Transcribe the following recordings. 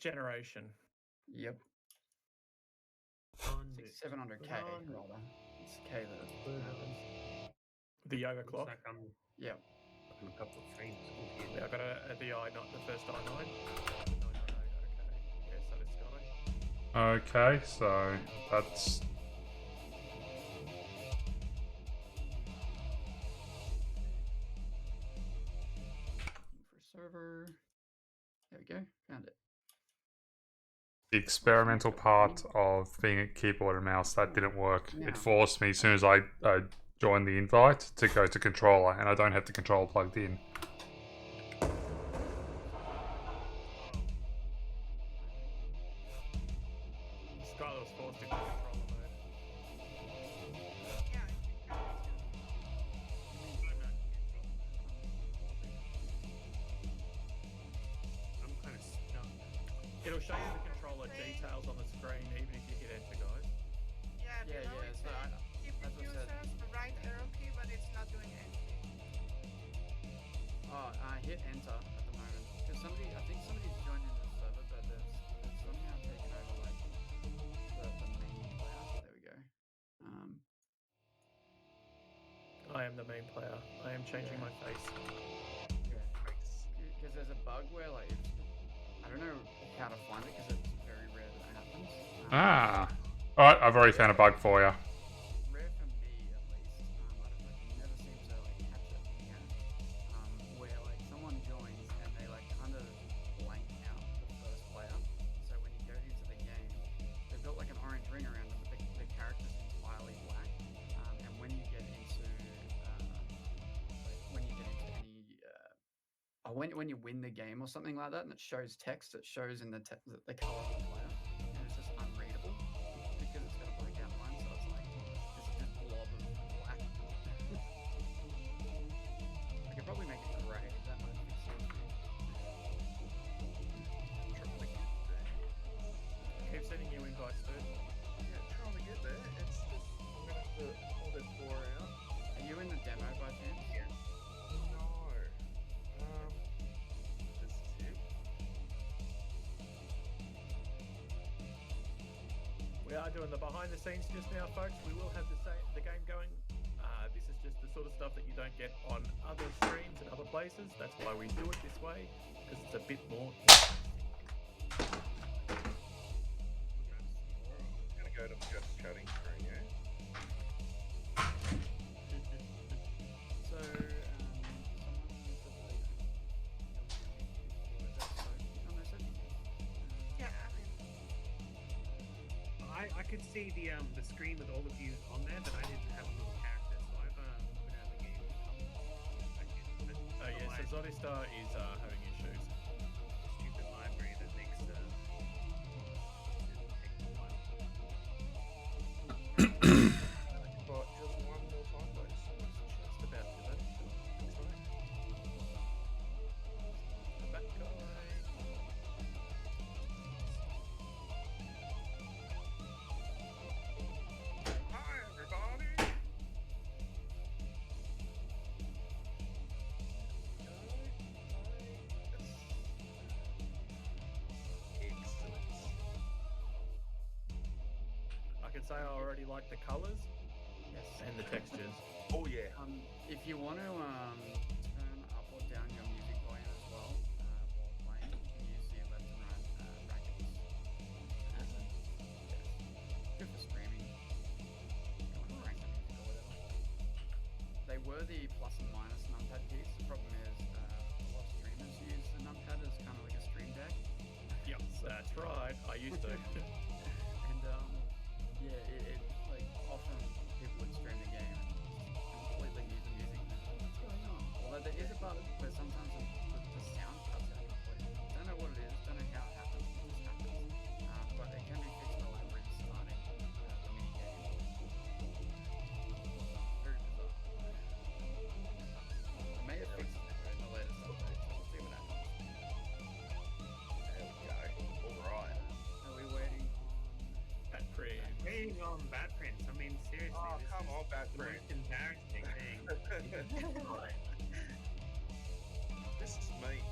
generation. Yep. 700K rather. It's K that matters. The yoga clock. Like Yep. a couple of frames. Yeah, I got the I, not the first I9. 998. Okay. Yeah, so does Sky. Okay, so that's. For server. There we go. Found it. The experimental part of being a keyboard and mouse, that didn't work. No. It forced me as soon as I joined the invite to go to controller, and I don't have the controller plugged in. Skylar was forced into controller mode. I'm kind of stuck. It'll show you the controller details on the screen, even if you hit enter, guys. Yeah, below it says keyboard users, the right arrow key, but it's not doing anything. Oh, I hit enter at the moment. Because I think somebody's joined in the server, but it's somehow taken over like the main player. There we go. I am the main player. I am changing my face. Yeah. Because there's a bug where like I don't know how to find it because it's very rare that it happens. Alright, I've already found a bug for you. Rare for me at least. I don't know. It never seems to like catch it anyhow. Where like someone joins and they like kind of blank out the first player. So when you go into the game, they've got like an orange ring around them, but the character's entirely black. And when you get into when you win the game or something like that, and it shows text, it shows in the color of the player, and it's just unreadable because it's got a black outline, so it's like this blob of black. I could probably make it grey. That might be something. Keep sending you invites, dude. Yeah, trying to get there. It's just I'm gonna have to hold that door out. Are you in the demo by chance? Yeah. No. This is it. We are doing the behind the scenes just now, folks. We will have the game going. This is just the sort of stuff that you don't get on other streams and other places. That's why we do it this way, because it's a bit more interesting. I'm gonna go to just chatting screen, yeah? So, I could see the screen with all of you on there, but I didn't have a little character, so I've been out of the game. Oh yeah, so Zodistar is having issues. Stupid library that makes it take a while. But just one more time, please. Just about to that. The back guy. Hi, everybody. Excellent. I can say I already like the colours yes. and the textures. Oh yeah. If you want to turn up or down your music volume as well while playing, you can use the left and right brackets. Good for streaming. You want to crank the music or whatever. They were the plus and minus numpad keys. The problem is a lot of streamers use the numpad as kind of like a stream deck. Yep, that's right. I used to. And yeah, it like often people would stream the game and completely mute the music. What's going on? Although there is a button where sometimes the sound cuts out completely. Don't know what it is. Don't know how it happens. It just happens. But it can be fixed by like restarting the mini game. Very bizarre. I may have fixed it in the latest update. So we'll see what happens. There we go. Alright. Are we waiting on? That pretty. Waiting on Batprints. I mean, seriously. Oh, this come is on, the Batprint. most embarrassing thing. This is me.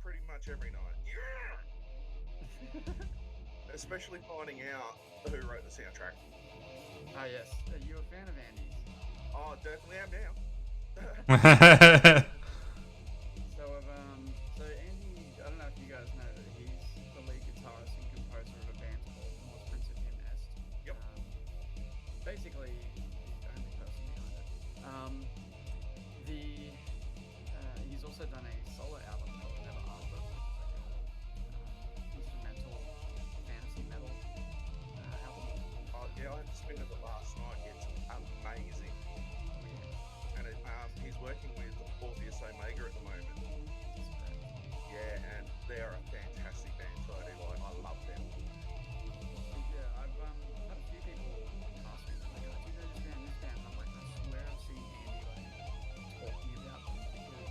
Pretty much every night. Yeah! especially finding out who wrote the soundtrack. Ah, yes. Are you a fan of Andy's? Oh, definitely am now. So Andy, I don't know if you guys know that he's the lead guitarist and composer of a band called More Prince of Him Est. Yep. Basically, he's the only person behind it. He's also done a solo album called Never After, which is like a instrumental fantasy metal album. Oh, yeah, I spent it last night. It's amazing. And he's working with Orpheus Omega at the moment. Yeah, and they are a fantastic band too. I love them. Yeah, I've had a few people ask me, like, oh, do you know this band, this band? And I'm like, I swear I've seen Andy talking about them because,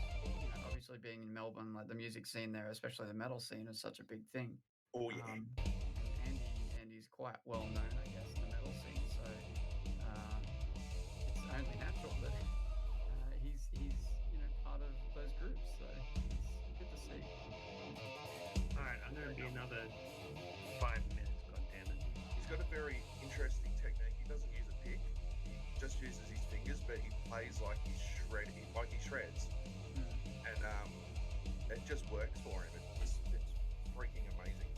obviously being in Melbourne, like the music scene there, especially the metal scene, is such a big thing. Oh yeah. And Andy's quite well known, I guess, in the metal scene, so it's only natural that he's part of those groups. So it's good to see. Alright, I'm gonna be another 5 minutes, goddammit. He's got a very interesting technique. He doesn't use a pick, he just uses his fingers, but he plays like he shreds. And it just works for him. It's freaking amazing.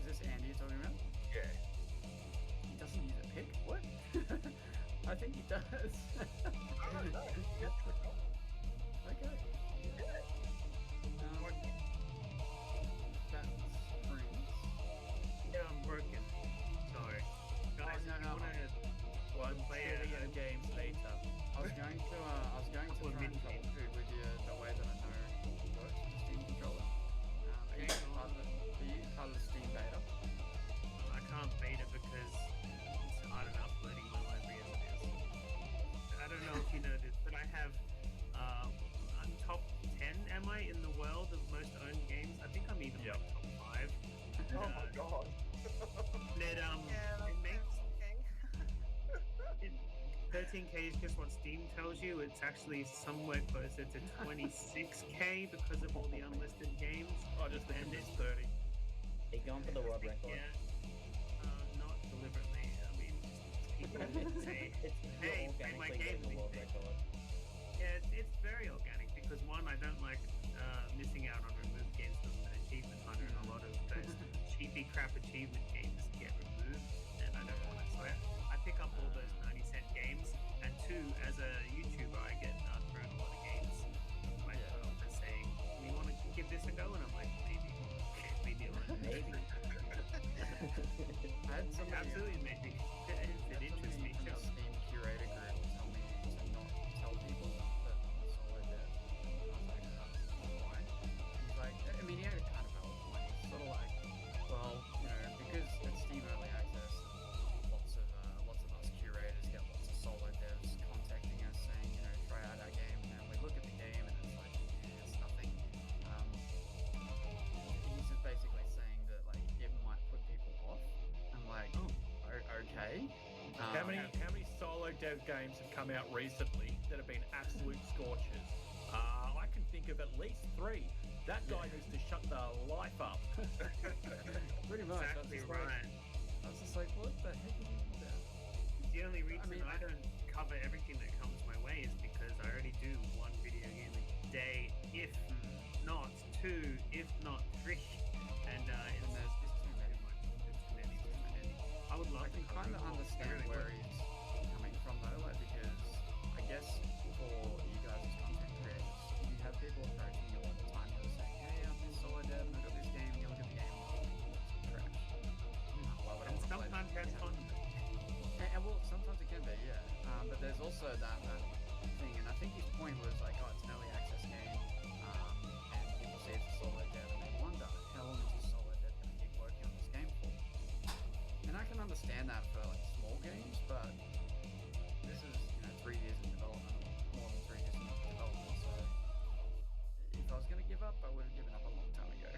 Is this Andy you're talking about? Yeah. He doesn't use a pick? What? I think he does. No. Okay. Yeah. That springs. Yeah, I'm broken. Sorry. Guys, no, if you wanna One play video games later. I was going to try and troubleshoot with you the way that I know it works with the Steam controller. Are you part of the Steam beta? I can't beta because it's hard enough learning my library as it is. I don't know if you know this, but I have I'm top 10, am I, in the world of most owned games? I think I'm even like top 5. Oh my god. It, Yeah, it makes king. 13K is just what Steam tells you. It's actually somewhere closer to 26K because of all the unlisted games. I just think And it's it's 30. Are you going for the world record? Yeah. Not deliberately. I mean, people say, It's hey, you're play my organically game. getting the world these days. record. Yeah, it's very organic because one, I don't like missing out on removed games from the achievement hunter, and a lot of those cheapy crap achievement games get removed, and I don't want it. So I pick up all those 90-cent games, and two, as a YouTuber, I get thrown a lot of games by developers saying, "We want to give this a go," and I'm like, maybe, leave me alone. Maybe. I had somebody Absolutely, maybe. It interests me. from the Just Steam curator group tell me to not tell people that I'm a solo dev. I was like, why? He's like, I mean, he had a kind of valid point. He's sort of like, well, because it's Steam early access, lots of us curators get lots of solo devs contacting us saying, try out our game, and we look at the game and it's like, it's nothing. He's just basically saying that like it might put people off. I'm like, okay. How many solo dev games have come out recently that have been absolute scorchers? I can think of at least 3. That guy needs to shut the life up. Pretty much. exactly right. I was just like, what the heck are you doing there? The only reason mean, I don't cover everything that comes my way is because I already do 1 video game a day, if not 2, if not 3. And it's there's just too many. too many. I would love I can to cover kind of them all. understand I really where would. he's coming from though, like because I guess for you guys as content creators, you have people approaching you all the time who are saying, "Hey, I'm this solo dev, and I got this game." And you look at the game, and it's trash. Why would I And want to play sometimes that? that's fun. And well, sometimes it can be, yeah. But there's also that thing, and I think his point was like, oh, it's an early access game, and people see it's a solo dev, and they wonder how long is this solo dev going to keep working on this game for? And I can understand that for like small games, but this is 3 years in development, or more than 3 years in development. So if I was going to give up, I would have given up a long time ago.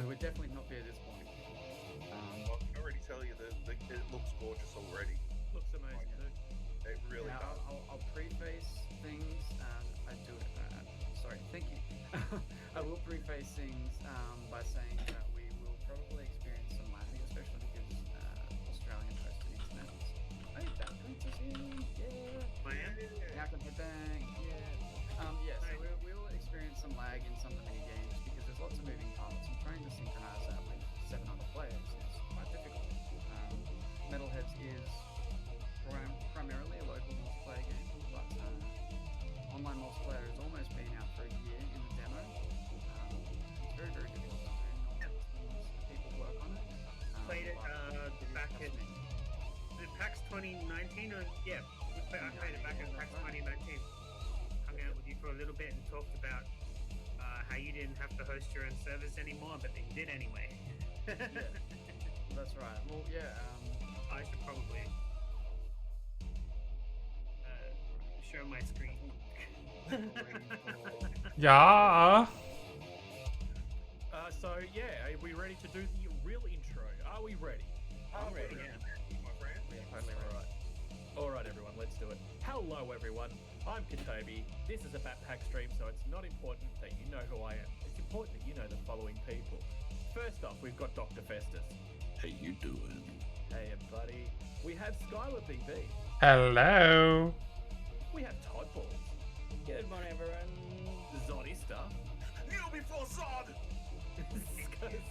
We would definitely not be at this point. I can already tell you that it looks gorgeous already. Looks amazing, dude. It really Now, does. I'll preface things. I do it. Sorry, thank you. I will preface things by saying that we 2019, or yeah, I played it back at PAX 2019. Hung out with you for a little bit and talked about how you didn't have to host your own servers anymore, but then you did anyway. Yeah, that's right. Well, yeah. I should probably show my screen. Yeah. So yeah, are we ready to do the real intro? Are we ready? I'm ready, yeah. My friend. Totally right. Alright everyone, let's do it. Hello everyone, I'm Katobi. This is a Batpack stream, so it's not important that you know who I am. It's important that you know the following people. First off, we've got Dr. Festus. How you doing? Hey buddy. We have Skylar BB. Hello. We have Todd Balls. Good morning, everyone. Zodista. Kneel before Zod!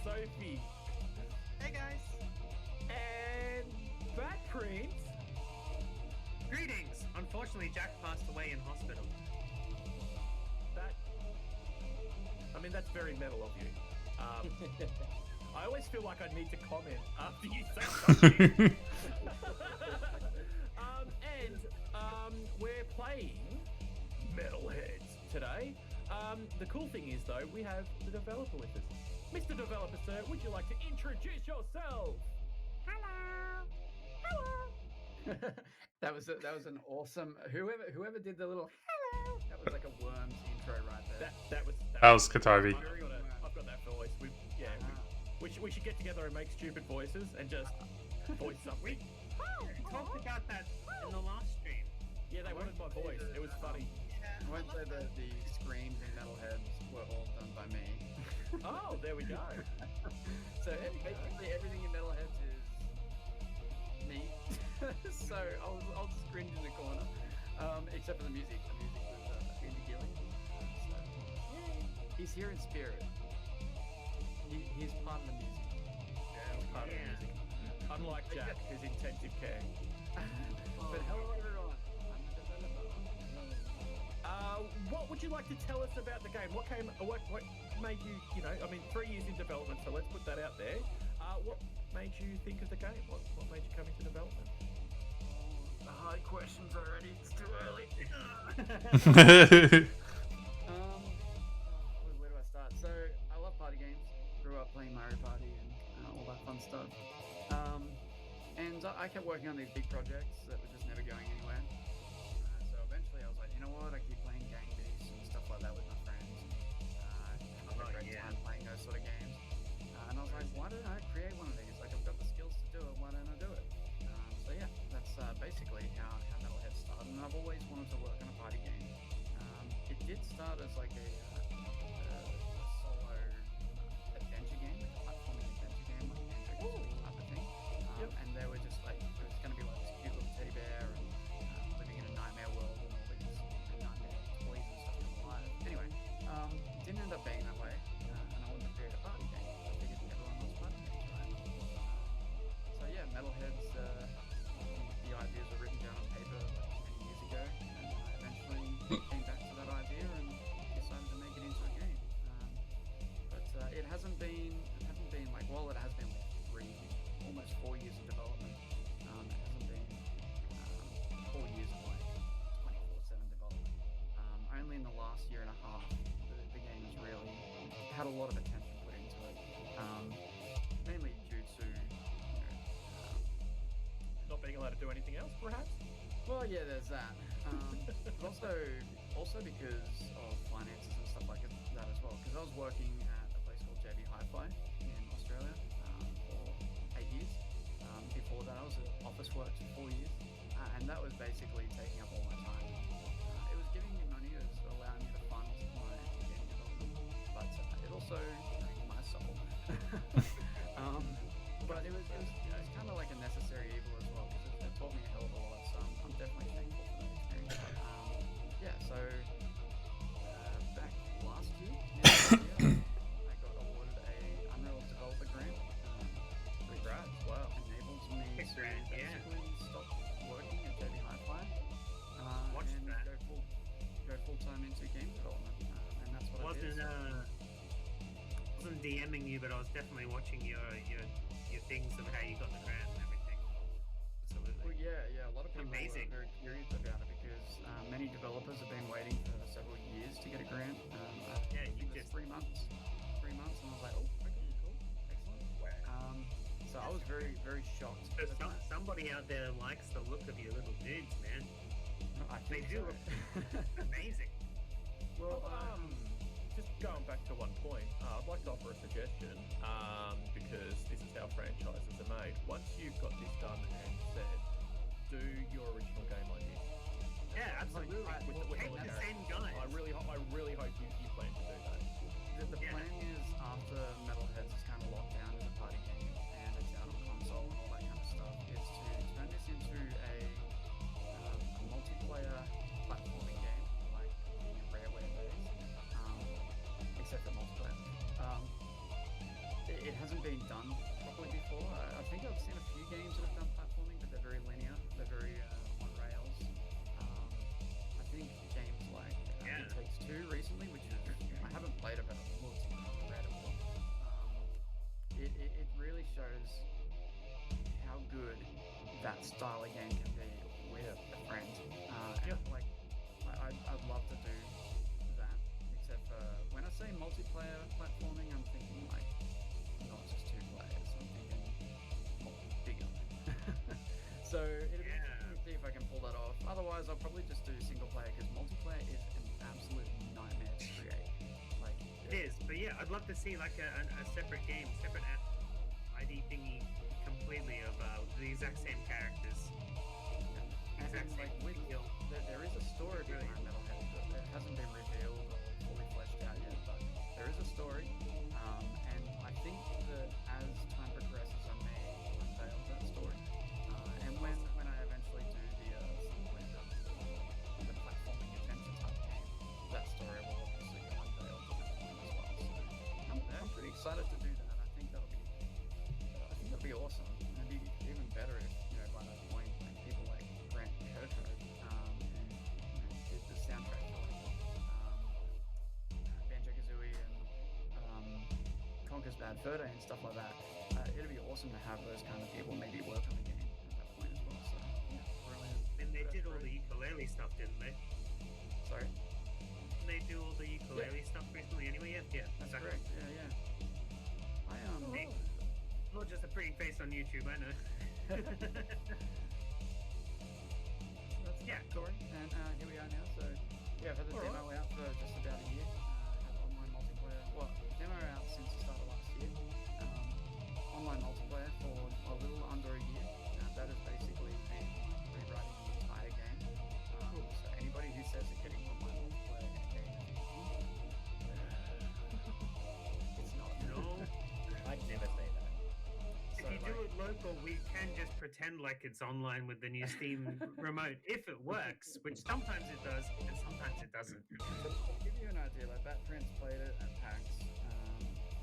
Sophie. Hey guys. And Bat Prince. Greetings! Unfortunately, Jack passed away in hospital. That's very metal of you. I always feel like I need to comment after you say something. We're playing Metalheads today. The cool thing is, though, we have the developer with us. Mr. Developer, sir, would you like to introduce yourself? Hello. Hello. That was an awesome. Whoever did the little hello. That was like a Worms intro right there. That was Katobi. I've got that voice. We should get together and make stupid voices and just voice something. We talked about that in the last stream. Yeah, they wanted my voice. It was funny. I won't say that the screams in Metalheads were all done by me. Oh, there we go. So basically everything in Metalheads is me. So I'll just cringe in the corner, except for the music. The music was Andy Gilliam. So he's here in spirit. He's part of the music. Yeah, part of the music. Unlike Jack, who's intensive care. But hello everyone. I'm the developer. What would you like to tell us about the game? What made you, 3 years in development, so let's put that out there. What made you think of the game? What made you come into development? The hard questions already. It's too early. Where do I start? So I love party games. Grew up playing Mario Party and all that fun stuff. And I kept working on these big projects that were just never going anywhere. So eventually I was like, you know what? I keep playing Gang Beasts and stuff like that with my friends. I have a great time playing those sort of games. And I was like, why don't I create one of these? Like, I've got the skills to do it. Why don't I do it? So yeah, that's basically how Metalhead started. And I've always wanted to work on a party game. It did start as like a solo adventure game, like a platforming adventure game, like Android type of thing. And they were just like, it was going to be like this cute little teddy bear and living in a nightmare world and all these nightmare toys and stuff in life. Anyway, it didn't end up being that way. And I wanted to create a party game. I figured everyone loves party games, right? So yeah, Metalheads, the ideas were written down on paper like many years ago, and I eventually came back to that idea and decided to make it into a game. But it hasn't been like, well, it has been like almost 4 years of development. It hasn't been 4 years of like 24/7 development. Only in the last year and a half, the game has really had a lot of attention put into it. Mainly due to Not being allowed to do anything else, perhaps? well, yeah, there's that. But also because of finances and stuff like that as well. Because I was working at a place called JB Hi-Fi in Australia for 8 years. Before that, I was at Officeworks for 4 years, and that was basically taking up all my time. It was giving me money, it was allowing me to fund my game development, but it also drained my soul. But it was kind of like a necessary evil as well, because it taught me a hell of a lot. So I'm definitely thankful for that experience. Yeah, so back last year, I got awarded a Unreal Developer Grant. Congrats, wow. Enables me to Grant, yeah. basically stop working at JB Hi-Fi Watched and that. go full time into game development, and that's what I did. Wasn't DMing you, but I was definitely watching your things of how you got the grant and everything. Absolutely. Well, Yeah. A lot of people Amazing. are very curious about it because many developers have been waiting for several years to get a grant. Yeah, I think you it was just 3 months. 3 months, and I was like, oh, okay, cool, excellent. Wow. So I was very, very shocked. So at that. somebody out there likes the look of your little dudes, man. I They think do so. look amazing. Well, just going back to one point, I'd like to offer a suggestion because this is how franchises are made. Once you've got this done and said, do your original game like this. Yeah, absolutely. With Take all the characters. same guys. I really hope you plan to do that. The Yeah. plan is after Metalheads is kind of locked down as a party game and it's out on console and all that kind of stuff, is to turn this into a multiplayer platforming game like the Rareware days, except for multiplayer. It hasn't been done properly before. I think I've seen a few games that have done platforming, but they're very linear. They're very on rails. I think games like Yeah. It Takes Two recently, which is I haven't played it, but it looks incredible. It really shows how good that style of game can be with a friend. And like I'd love to do that, except for when I say multiplayer platforming, I'm thinking like not just 2 players. I'm thinking more bigger. So it'll be interesting to see if I can pull that off. Otherwise, I'll probably just do single player because multiplayer is an absolute nightmare to create. Like It is, but yeah, I'd love to see like a separate game, separate ID thingy completely of the exact same characters. and Exact then, same like with feel. there is a story Really. behind Metalhead that hasn't been revealed or fully fleshed out yet, but there is a story. And I think that as time progresses, I may unveil that story. And when I eventually do the platforming adventure type game, that story will obviously be unveiled at that point as well. So I'm pretty excited to do that. I think that'll be awesome. It'd be even better if by that point like, people like Grant Kirkhope and did the soundtrack for Banjo-Kazooie and Conker's Bad Fur Day and stuff like that. It'd be awesome to have those kind of people maybe work on the game at that point as well. So yeah, brilliant. And they did all the ukulele stuff, didn't they? Sorry, Didn't they do all the ukulele stuff recently anyway? Yeah, that's exactly. correct. Yeah. I Hey, not just a pretty face on YouTube, I know. That's Yeah. the story, and here we are now. So yeah, I've had the All demo out for just about a year. Had online multiplayer. Well, demo out since the start of last year. Online multiplayer for a little under a year. That has basically been rewriting the entire game. So anybody who says they're getting online multiplayer in a game, it's not. No. I'd never say that. If you do it local, we can just pretend like it's online with the new Steam remote if it works, which sometimes it does and sometimes it doesn't. To give you an idea, like Batprince played it at PAX,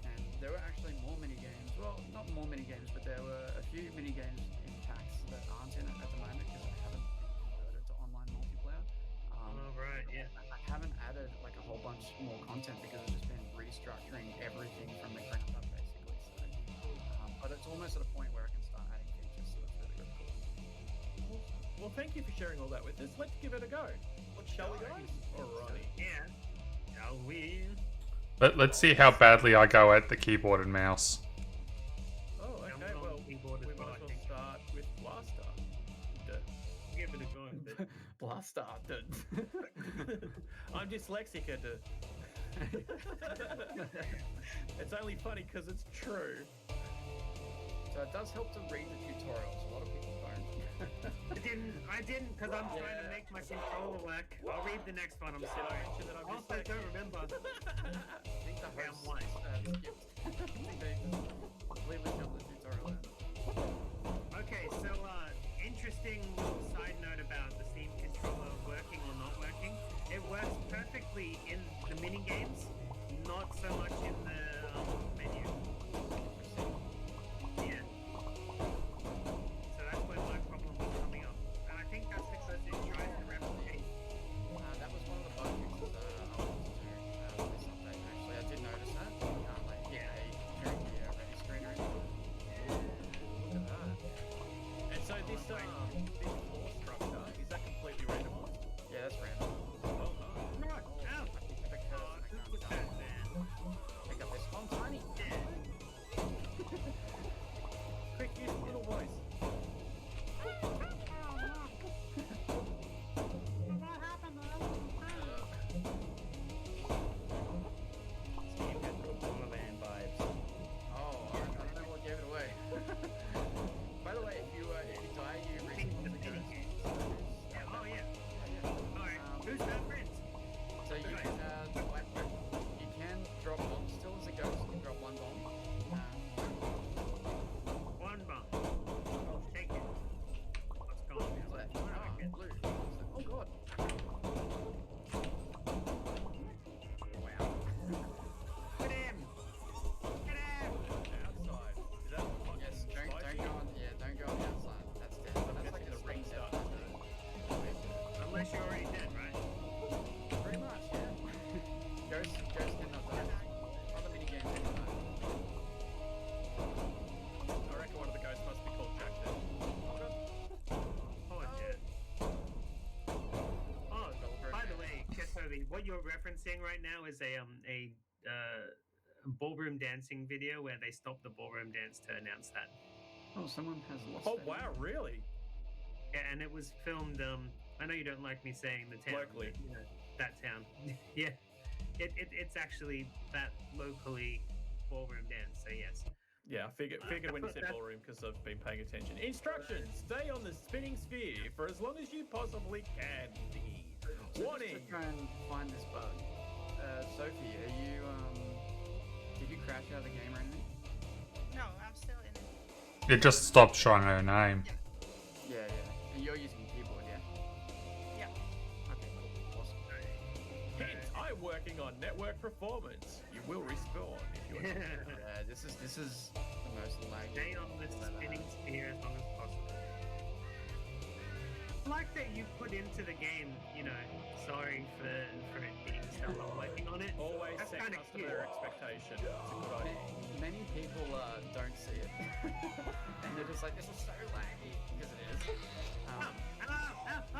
and there were actually more mini games. Well, not more mini games, but there were a few mini games in PAX that aren't in it at the moment because I haven't been converted to online multiplayer. Oh, right, yeah. I haven't added like a whole bunch more content because I've just been restructuring everything from the ground up, basically. So, but it's almost at a point where I can start adding features, so that's really, really cool. Well, thank you for sharing all that with us. Let's give it a go. Shall we, guys? Alrighty. Yeah. Shall we? Let's see how badly I go at the keyboard and mouse. Oh, okay. I'm on Well, keyboard we as well, might I as well think. start with Blaster. Give it a go. But Blaster. I'm dyslexic, it's only funny because it's true. So it does help to read the tutorials. A lot of people don't. I didn't, because I'm trying to make my controller work. I'll read the next one. I'm Did I sorry. mention that I'm Also, dyslexic? don't remember. I think the Round hosts one. skipped. I think they completely killed the tutorial out. Okay, so interesting little side note about the Steam controller working or not working. It works perfectly in the mini games, not so much in the menu. Yeah. So that's where my problem was coming up, and I think that's because it tries to replicate. That was one of the bug fixes I wanted to do with this update. Actually, I did notice that. Like, Yeah. during the what you're referencing right now is a ballroom dancing video where they stopped the ballroom dance to announce that. Oh, someone has lost. Oh their wow, mind. really? Yeah, and it was filmed. I know you don't like me saying the town. Locally. but, you know, that town. Yeah, it's actually that locally ballroom dance. So yes. Yeah, I figured when you said ballroom because I've been paying attention. Instructions: stay on the spinning sphere for as long as you possibly can. So Warning. just to try and find this bug. Sophie, are you did you crash out of the game or anything? No, I'm still in it. It just stopped showing her name. Yeah. And you're using keyboard, yeah? Yeah. Okay, cool. Awesome. Hint: I'm working on network performance. You will respawn if you. Yeah, this is the most laggy. Stay on the spinning sphere as long as possible. I like that you put into the game, you know, sorry for it being still not working on it. Always That's set kinda customer expectation. It's a good idea. Many people don't see it. And they're just like, this is so laggy. Because it is. Oh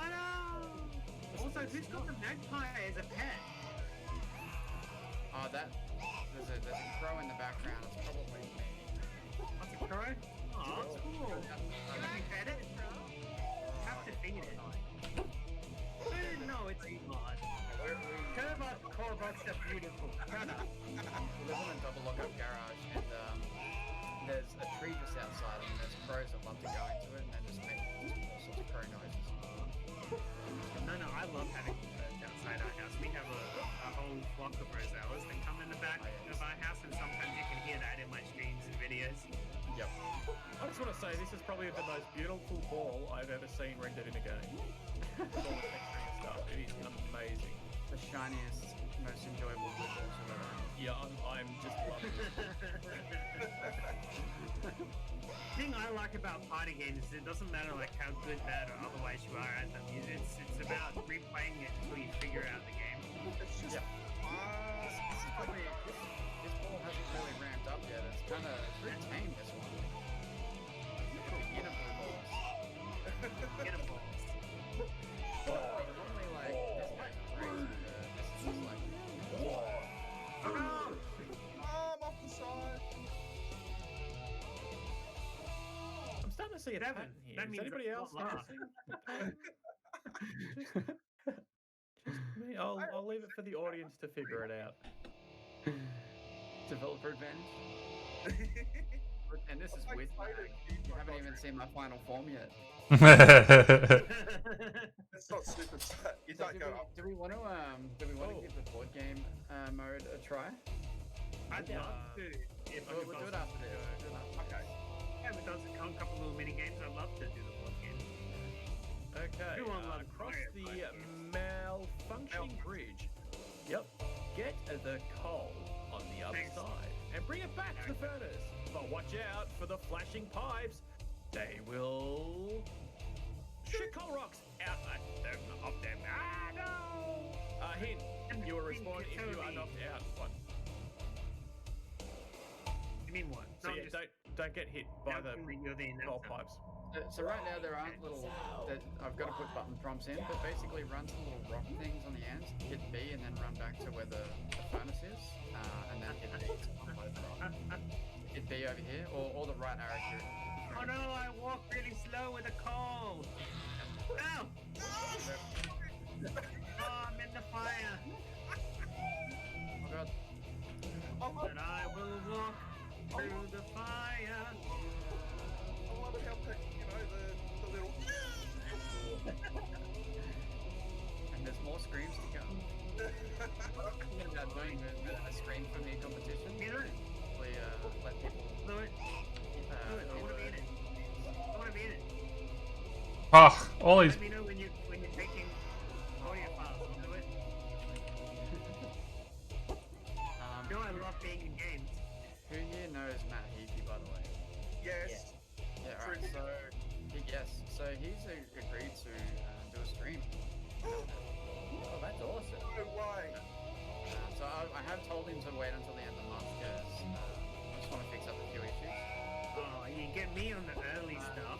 no! Also, who's got the magpie as a pet? There's a crow in the background. It's probably me. What's a crow? Oh, that's cool. You Have you fed it? Have to feed it. No, it's not. Corvots are beautiful. Shut up. We live in a double lockup garage, and there's a tree just outside, and there's crows that love to go into it, and they just make all sorts of crow noises. No, I love having birds outside our house. We have a whole flock of rosellas that come in the back of our house, and sometimes you can hear that in my streams and videos. Yep. I just want to say this is probably the most beautiful ball I've ever seen rendered in a game. All the texturing and stuff. It is amazing. The shiniest, most enjoyable blue balls I've ever had. Yeah, I'm just loving it. Thing I like about party games is it doesn't matter like how good, bad, or otherwise you are at them. It's about replaying it until you figure out the game. It's just This ball hasn't really ramped up yet. It's pretty tame, this one. Little beginner blue balls. Get a balls. Normally, like, this guy's great. This is like... Oh no! I'm off the side. I'm starting to see a Devin, pattern here. that Is means anybody it's else not noticing the pattern? Just me. I'll leave it for the audience to figure it out. Developer advantage. And this is I've with played lag. it. You haven't even seen my final form yet. It's not super. You So don't go up. do we want to give the board game mode a try? I'd Yeah. love to. If I We'll could do it possibly after this. do it. Okay. Yeah, but does it come a couple little mini games? I'd love to do the board game. Okay. Everyone loves Cross Mario the Party. malfunctioning bridge. Yep. Get the coal on the other Thanks. side and bring it back to the furnace. But watch out for the flashing pipes. They will shoot coal rocks out at them of them. Ah no! Hint. You will respawn if you are knocked out. What? You mean what? So No, yeah, just don't get hit by the you're the coal announcer. pipes. So right now there aren't I've got to put button prompts in, but basically run some little rock things on the ends, hit B, and then run back to where the furnace is, and then hit B to unload the rock. Hit B over here, or the right arrow here. Oh no, I walk really slow with a coal. Ow! Oh, I'm in the fire. Oh god. But I will walk through the fire. I love it how the little. And there's more screams to come. Thinking about doing a scream for me competition. You know it. Hopefully, let people. Do it. Do it. I want to be in it. I want to be in it. Ah, all these. Let me know when you're taking audio files. I'll do it. You know I love being in games. Who here knows Matt Heafy, by the way? Yes. Yeah, right. So he's agreed to do a stream. Oh, that's awesome. No way. So I have told him to wait until the end of the month because I just want to fix up a few issues. Oh, you get me on the early stuff.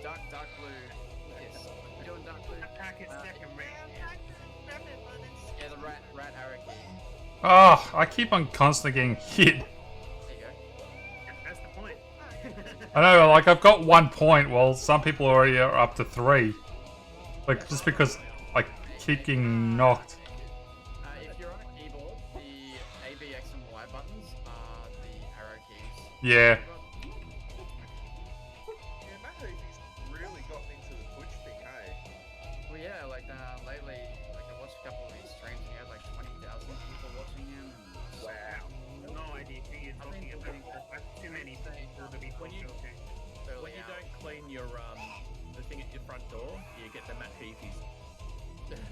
Dark blue. Yes. We're doing dark blue. That pack is second rate. grab it, but it's... Yeah, the rat arrow key. Oh, I keep on constantly getting hit. There you go. That's the point. I know, like, I've got 1 point, while some people already are up to 3. Like, just because I keep getting knocked. If you're on a keyboard, the A, B, X, and Y buttons are the arrow keys. Yeah. Yeah, Matt Heafy's really gotten into the Twitch thing, hey? Well, yeah, like lately, like I watched a couple of his streams and he had like 20,000 people watching him. And Wow. No idea who you're talking about. That's too many people to be When you- talking to. When you don't clean your the thing at your front door, you get the Matt Heafy's.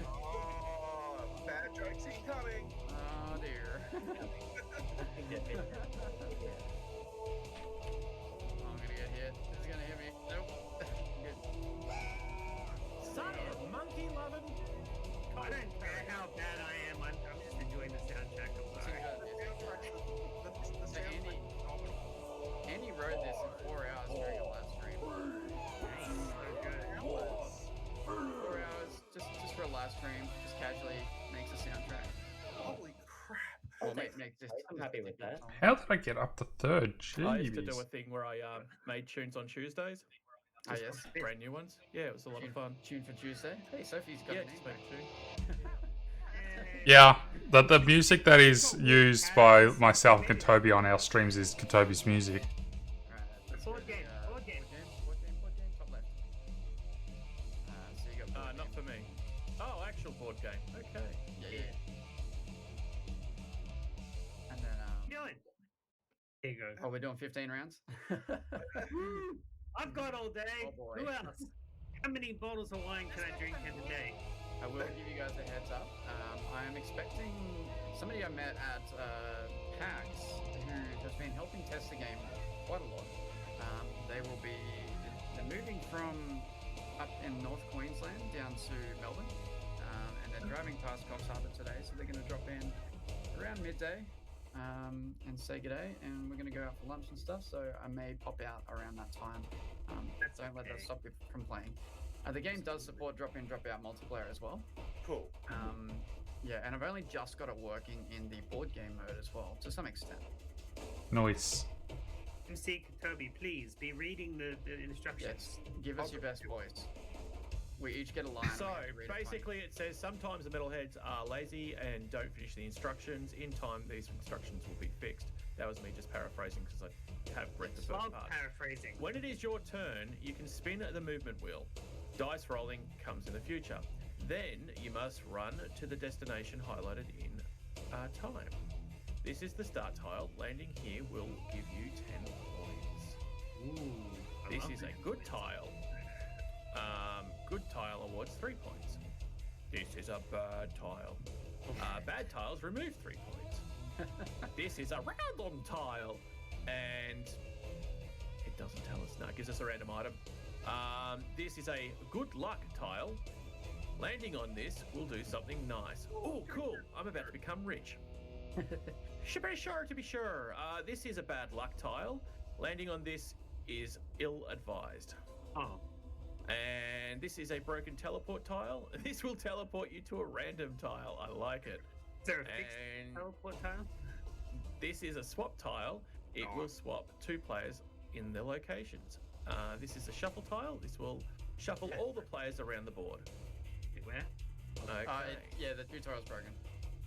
Oh, bad jokes incoming. Oh dear. Oh, I'm gonna get hit. This is gonna hit me. Nope. Good. Son of monkey loving. I don't care how bad I am. I'm just enjoying the soundtrack. I'm sorry. The sound's like phenomenal. Andy wrote this in 4 hours during a live stream. Nice. So good. 4 hours, just for a live stream, just casually makes a soundtrack. Holy crap. Well, make this. I'm happy with that. How did I get up to 3rd? I used to do a Jeez. thing where I made tunes on Tuesdays. Ah, Just yes. brand new ones. Yeah, it was a lot of fun. Tune for Tuesday. Hey, Sophie's got Yeah, a name. just made a tune. Yeah, the music that is used by myself and Kotobi on our streams is Kotobi's music. Right, let's go Board to, game, board game. board game, top left. So you got board Not game. for me. Oh, actual board game. Okay. Yeah. And then, Doing. Here you go. oh, we're doing 15 rounds? Woo! I've got all day. Oh, boy. Who else? How many bottles of wine can I drink in a day? I will give you guys a heads up. I am expecting somebody I met at PAX who has been helping test the game quite a lot. They're moving from up in North Queensland down to Melbourne, and they're driving past Coffs Harbour today, so they're going to drop in around midday and say g'day, and we're going to go out for lunch and stuff. So I may pop out around that time. Don't let that stop you from playing. The game does support drop-in, drop-out multiplayer as well. Cool. Yeah, and I've only just got it working in the board game mode as well, to some extent. Nice. MC Toby, please be reading the instructions. Yes, give us your best voice. We each get a line. So and we have to read it basically, it says sometimes the metalheads are lazy and don't finish the instructions. In time, these instructions will be fixed. That was me just paraphrasing because I have read the first Love part. paraphrasing. When it is your turn, you can spin the movement wheel. Dice rolling comes in the future. Then you must run to the destination highlighted in time. This is the start tile. Landing here will give you 10 points. Ooh, I This love is that. a good tile. Good tile awards 3 points. This is a bad tile. Bad tiles remove 3 points. This is a random tile, and it doesn't tell us. No, it gives us a random item. This is a good luck tile. Landing on this will do something nice. Oh, cool! I'm about to become rich. Should be sure to be sure. This is a bad luck tile. Landing on this is ill-advised. Oh, And this is a broken teleport tile. This will teleport you to a random tile. I like it. is there a fixed And teleport tile? this is a swap tile. It will swap 2 players in their locations. This is a shuffle tile. This will shuffle all the players around the board. Where? Okay. yeah, the tutorial's broken.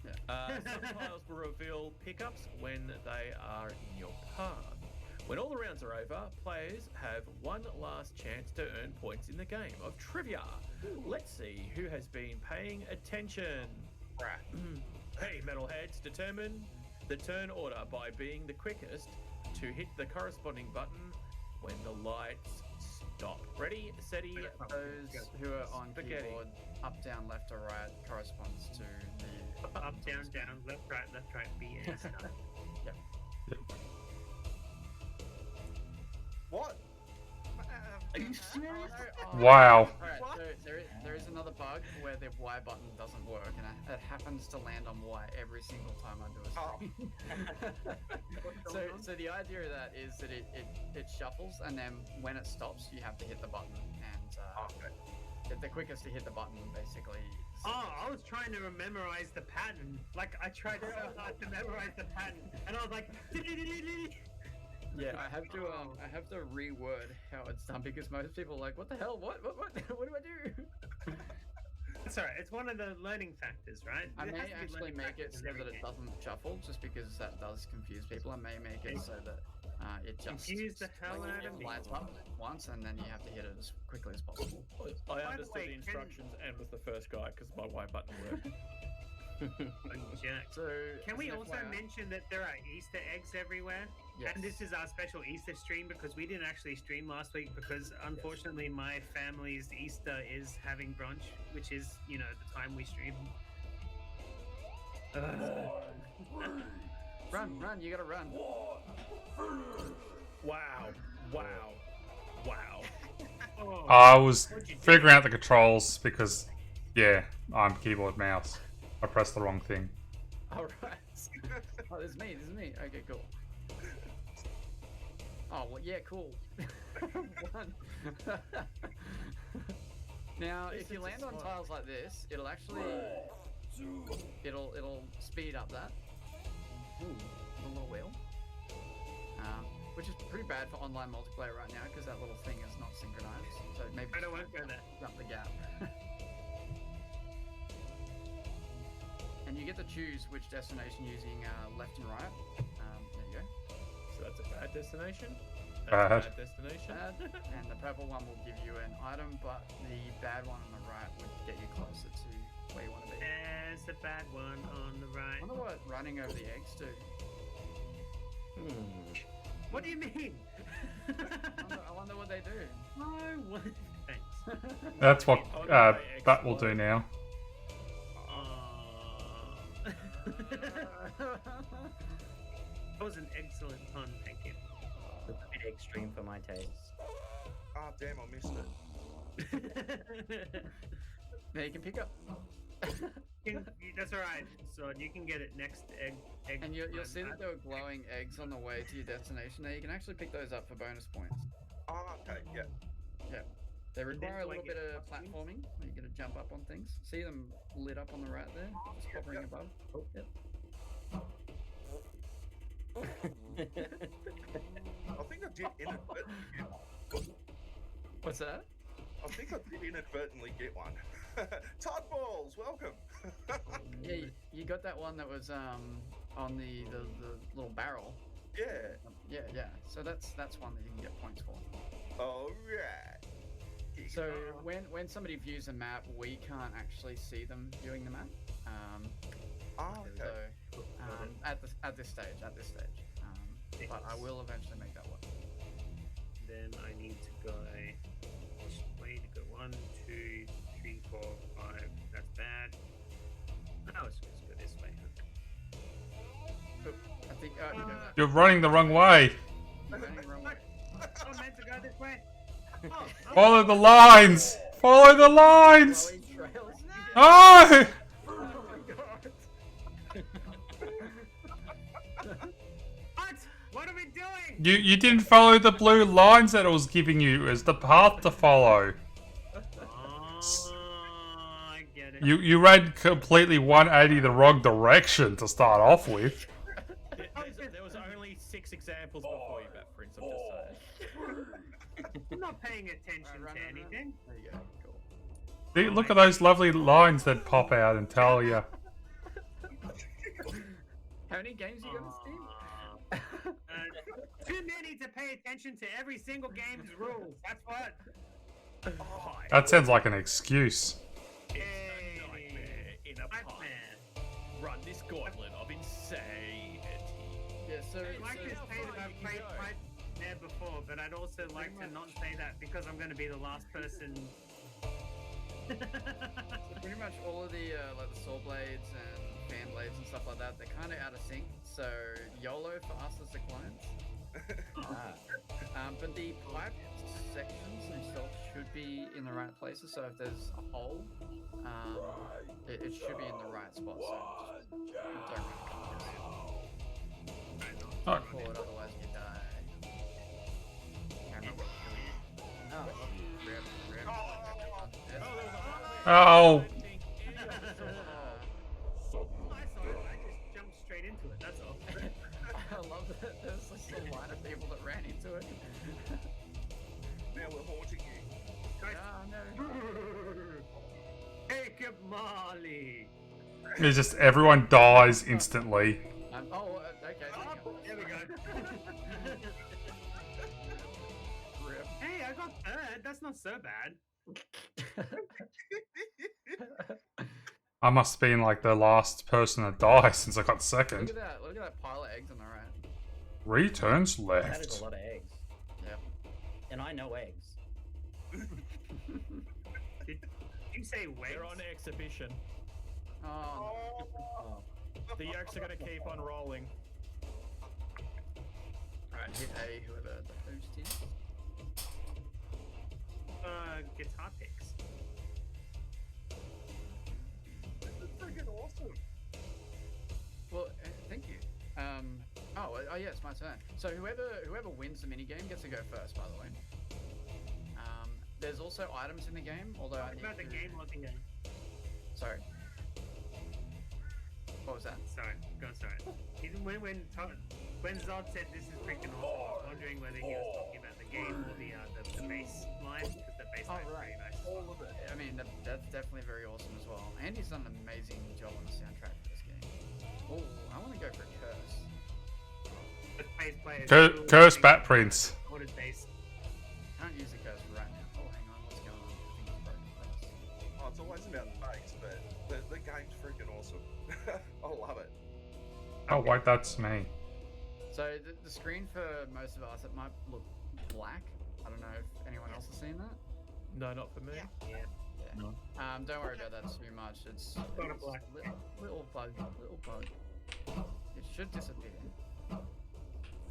Some tiles will reveal pickups when they are in your path. When all the rounds are over, players have one last chance to earn points in the game of trivia. Let's see who has been paying attention. Right. Hey, metalheads, determine the turn order by being the quickest to hit the corresponding button when the lights stop. Ready, steady, Those who are on Spaghetti. keyboard, up, down, left, or right corresponds to the. Up, down, down, left, right, B, A stuff. What? Are you serious? Wow. Alright, What? so there is another bug where the Y button doesn't work, and it happens to land on Y every single time I do a stream. So the idea of that is that it shuffles, and then when it stops, you have to hit the button, and Okay. the quickest to hit the button, basically. Oh, I was trying to memorize the pattern. Like, I tried so hard to memorize the pattern, and I was like, Yeah, I have to reword how it's done because most people are like, what the hell? What do I do? It's alright. It's one of the learning factors, right? I There may has to be actually learning make it factors so in every that it game. doesn't shuffle, just because that does confuse people. I may make it so that it just Confuse the hell like, out of it me. lights up once, and then you have to hit it as quickly as possible. I the understood way, the can- instructions and was the first guy because my Y button worked. Jack. So Can we as an also FYI mention that there are Easter eggs everywhere? Yes. And this is our special Easter stream because we didn't actually stream last week because unfortunately my family's Easter is having brunch, which is, you know, the time we stream. Run! You gotta run. Wow. Oh, I was what'd you do? figuring out the controls because, yeah, I'm keyboard mouse. I pressed the wrong thing. All right. Oh, this is me. Okay, cool. Oh well, yeah, cool. One. Now, This if you is land on smart. tiles like this, it'll actually it'll speed up that. Ooh, the little wheel. Which is pretty bad for online multiplayer right now because that little thing is not synchronized. So maybe I don't want to go there. jump the gap. And you get to choose which destination using left and right. There you go. So that's a bad destination. Bad. That's a bad destination. Bad. And the purple one will give you an item, but the bad one on the right would get you closer to where you want to be. There's the bad one on the right. I wonder what running over the eggs do. What do you mean? I wonder what they do. No one. Thanks. That's what Oh, no, they Bat will do explode. now. That was an excellent pun, thank you. A bit extreme for my tastes. Ah, damn, I missed it. Now you can pick up. That's alright, so you can get it next egg. And you'll see that there were glowing eggs on the way to your destination. Now you can actually pick those up for bonus points. Oh, okay, yeah. They And then require a do I little get bit of costumes? platforming. You're gonna jump up on things. See them lit up on the right there, just hovering above. Oh, yep. I think I did inadvertently get What's that? I think I did inadvertently get one. Todd Balls, welcome. Yeah, you got that one that was on the little barrel. Yeah. Yeah. So that's one that you can get points for. All right. So when somebody views a map, we can't actually see them viewing the map. Oh, okay. So at this stage. But I will eventually make that work. Then I need to go. Which way to go? 1, 2, 3, 4, 5. That's bad. No, it's supposed to go this way. I think you know that. You're running the wrong way. You're running the wrong way. I'm meant to go this way. Oh, Follow the lines. Follow the lines. Glowing trails. Oh! Oh my god. What? What are we doing? You didn't follow the blue lines that it was giving you as the path to follow. Oh, I get it. You ran completely 180 the wrong direction to start off with. There was only 6 examples before you, Bat Prince. I'm just saying. I'm not paying attention Run. to anything. There you go. Cool. See, look at those lovely lines that pop out and tell you. How many games you got on Steam? Too many to pay attention to every single game's rules. That's what. Oh, That sounds like an excuse. it's a nightmare in a pipe. Batman. Run this gauntlet of insanity. Yeah, so I'd like to say that I've played quite there before, but I'd also like to not say that because I'm going to be the last person. So pretty much all of the like the saw blades and fan blades and stuff like that, they're kind of out of sync. So YOLO for us as the clients. But the pipe sections themselves should be in the right places. So if there's a hole, it should be in the right spot. So just don't Oh, forward, otherwise you die. Camera will kill you. Oh, Rip. Oh, there Oh, I think any of us saw the hole. I saw it. I just jumped straight into it. That's all. I love that there's like a line of people that ran into it. Now we're haunting you. Ah, no. Take it, Molly. it's just everyone dies instantly. Okay. Oh, there we go. Rip. Hey, I got third. That's not so bad. I must have been like the last person to die since I got Look second. at that. Look at that pile of eggs on the right. 3 turns That is left. a lot of eggs. Yep. And I know eggs. Did you say wait? They're on exhibition. Oh, Oh. The yolks are going to keep on rolling. Alright, hit A, whoever the host is. Guitar picks. This is freaking awesome. Well, thank you. Oh, yeah, it's my turn. So whoever wins the minigame gets to go first, by the way. There's also items in the game, although I Talk need about the to... game or the game? Sorry. What was that? Sorry, go on, sorry. When Zod said this is freaking awesome, I was wondering whether he was talking about the game or the bass line, because the bass line is pretty nice. All of it. I mean, that's definitely very awesome as well. Andy's done an amazing job on the soundtrack for this game. Oh, I want to go for a curse. The bass player is Curse really Bat Prince. What is bass? Can't use the curse right now. Oh, hang on, what's going on? I think it's broken first. Oh, it's always about bass, but the game's freaking awesome. I love it. Oh, wait, that's me. So the screen for most of us, it might look black. I don't know if anyone else has seen that. No, not for me. Yeah. Yeah. No. Don't worry about that too much. It's Got a black. little bug. It should disappear.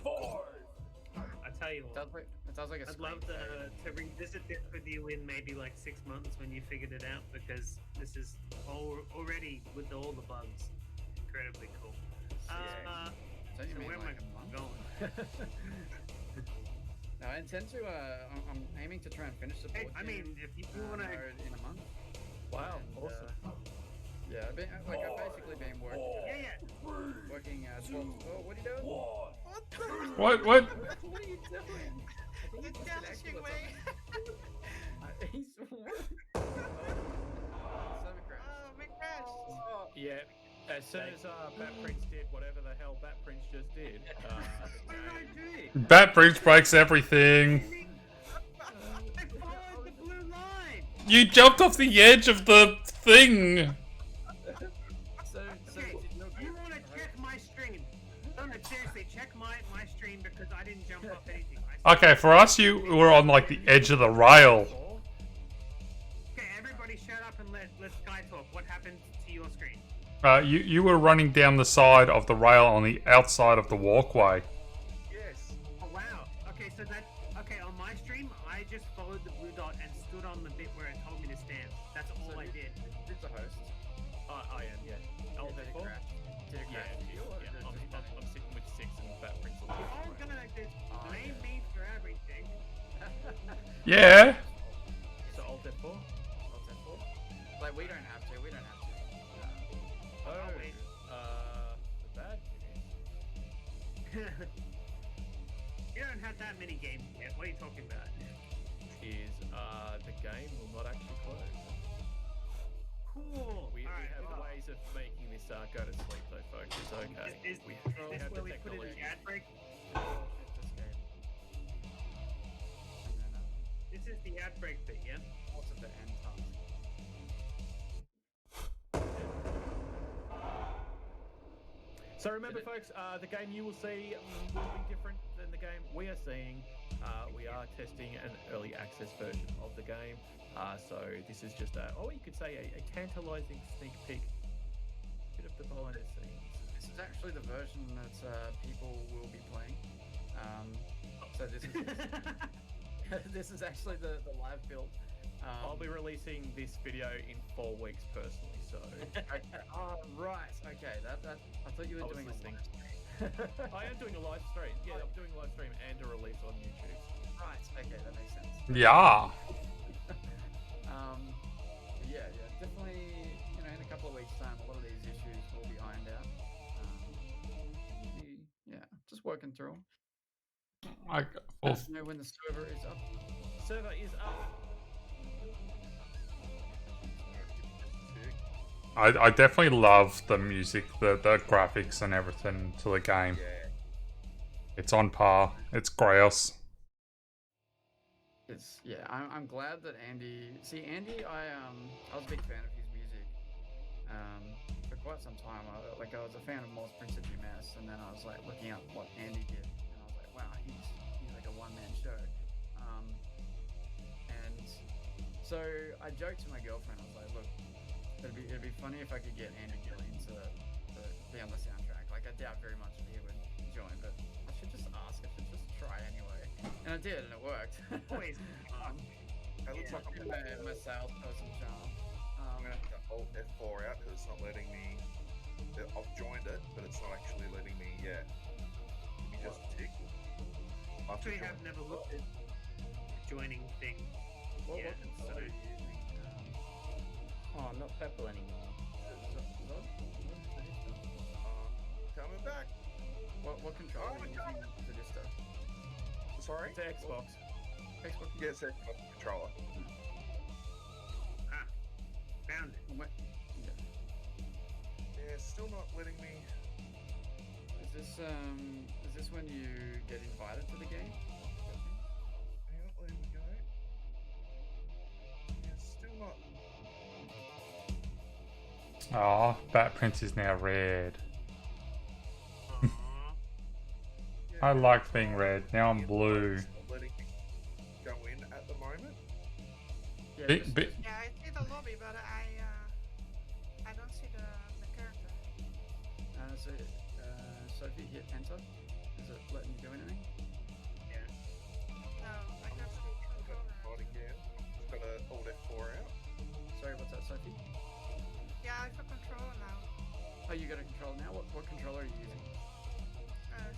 I tell you what, It does like a I'd screen love fade. to revisit this with you in maybe like 6 months when you figured it out, because this is already with all the bugs incredibly cool. Don't you So mean where am like I a month? going? No, I intend to. I'm aiming to try and finish the board Hey, I mean, if you want to, mode in a month. Wow, And, awesome. Yeah, I've basically been working. Working 12 to 12. What are you doing? What? What are you doing? I think The he's challenging disconnected or way. something. He's what? So crashed. Oh, we crashed. Yeah. As soon as Bat Prince did whatever the hell Bat Prince just did, what did I do? Bat Prince breaks everything. I followed the blue line. You jumped off the edge of the thing. So Okay, you want to check my stream? No, seriously, check my stream because I didn't jump off anything. Okay, for us, you were on like the edge of the rail. Okay, everybody shut up and let's Sky talk. What happened to your screen? You were running down the side of the rail on the outside of the walkway. Yes. Oh wow. Okay, so on my stream, I just followed the blue dot and stood on the bit where it told me to stand. That's all I did. Who's the host? I am, yeah. Alt Did it F4? crash? Did it Yeah, crash for you, or yeah, did it I'm, just I'm, I'm sitting with 6 and Bat Prince on the You're all right. gonna just Oh, blame yeah. me for everything. Yeah. So Alt F4? What's that for? Like, we don't have to. Oh, wait. the bad news You don't have that many games yet. What are you talking about? is the game will not actually close. Cool. We Alright, have well, ways of making this go to sleep though, folks. It's okay. Is we this have where the we put in technology. the ad break? This is the ad break bit, yeah? What's at the end task? So remember, folks, the game you will see will be different than the game we are seeing. We are testing an early access version of the game. So this is just you could say a tantalizing sneak peek, bit of the behind the scenes. This is actually the version that people will be playing. So this is this is actually the live build. I'll be releasing this video in 4 weeks personally, so Oh right, okay. That I thought you I were was doing listening. a live stream. I am doing a live stream. Yeah, I'm doing a live stream and a release on YouTube. Right, okay, that makes sense. Yeah. Yeah. working through 'em. I, Let well, us know when the server is up. Server is up. I definitely love the music, the graphics and everything to the game. Yeah. It's on par. It's grass. It's yeah. I'm glad that Andy. See, Andy, I was a big fan of his music. For quite some time. I was a fan of Moss Prince of UMass, and then I was like looking up what Andy did, and I was like, wow, he's like a one-man show. And so I joked to my girlfriend. I was like, look, it'd be funny if I could get Andy Gillian to be on the soundtrack. Like I doubt very much that he would join, but I should just ask. I should just try anyway. And I did, and it worked. Always. That looks like I'm my salesperson charm. I'm gonna have to Alt F4 out because it's not letting me. I've joined it, but it's not actually letting me yet. Give me just a tick. Actually, I've never looked at the joining thing. What Yeah, controller are you using? Oh, not purple anymore. Coming back. What controller are you using for this stuff? Sorry. It's Xbox. Xbox? Yes, Xbox controller. Ah, found it. What? Yeah. Yeah, still not letting me. Is this when you get invited to the game? Hang on, there we go. Yeah, still not. Oh, Bat Prince is now red. Aww. Yeah, I like being red. Now I'm blue. It's not letting me go in at the moment. Yeah. Bi- just- bi- just- Yeah, I see the lobby, but I don't see the character. so if you hit enter, is it letting you do anything? Yeah. No, I have the I've got controller. it again. Just got to Alt F4 out. Sorry, what's that, Sophie? Yeah, I have a controller now. Oh, you got a controller now? What controller are you using?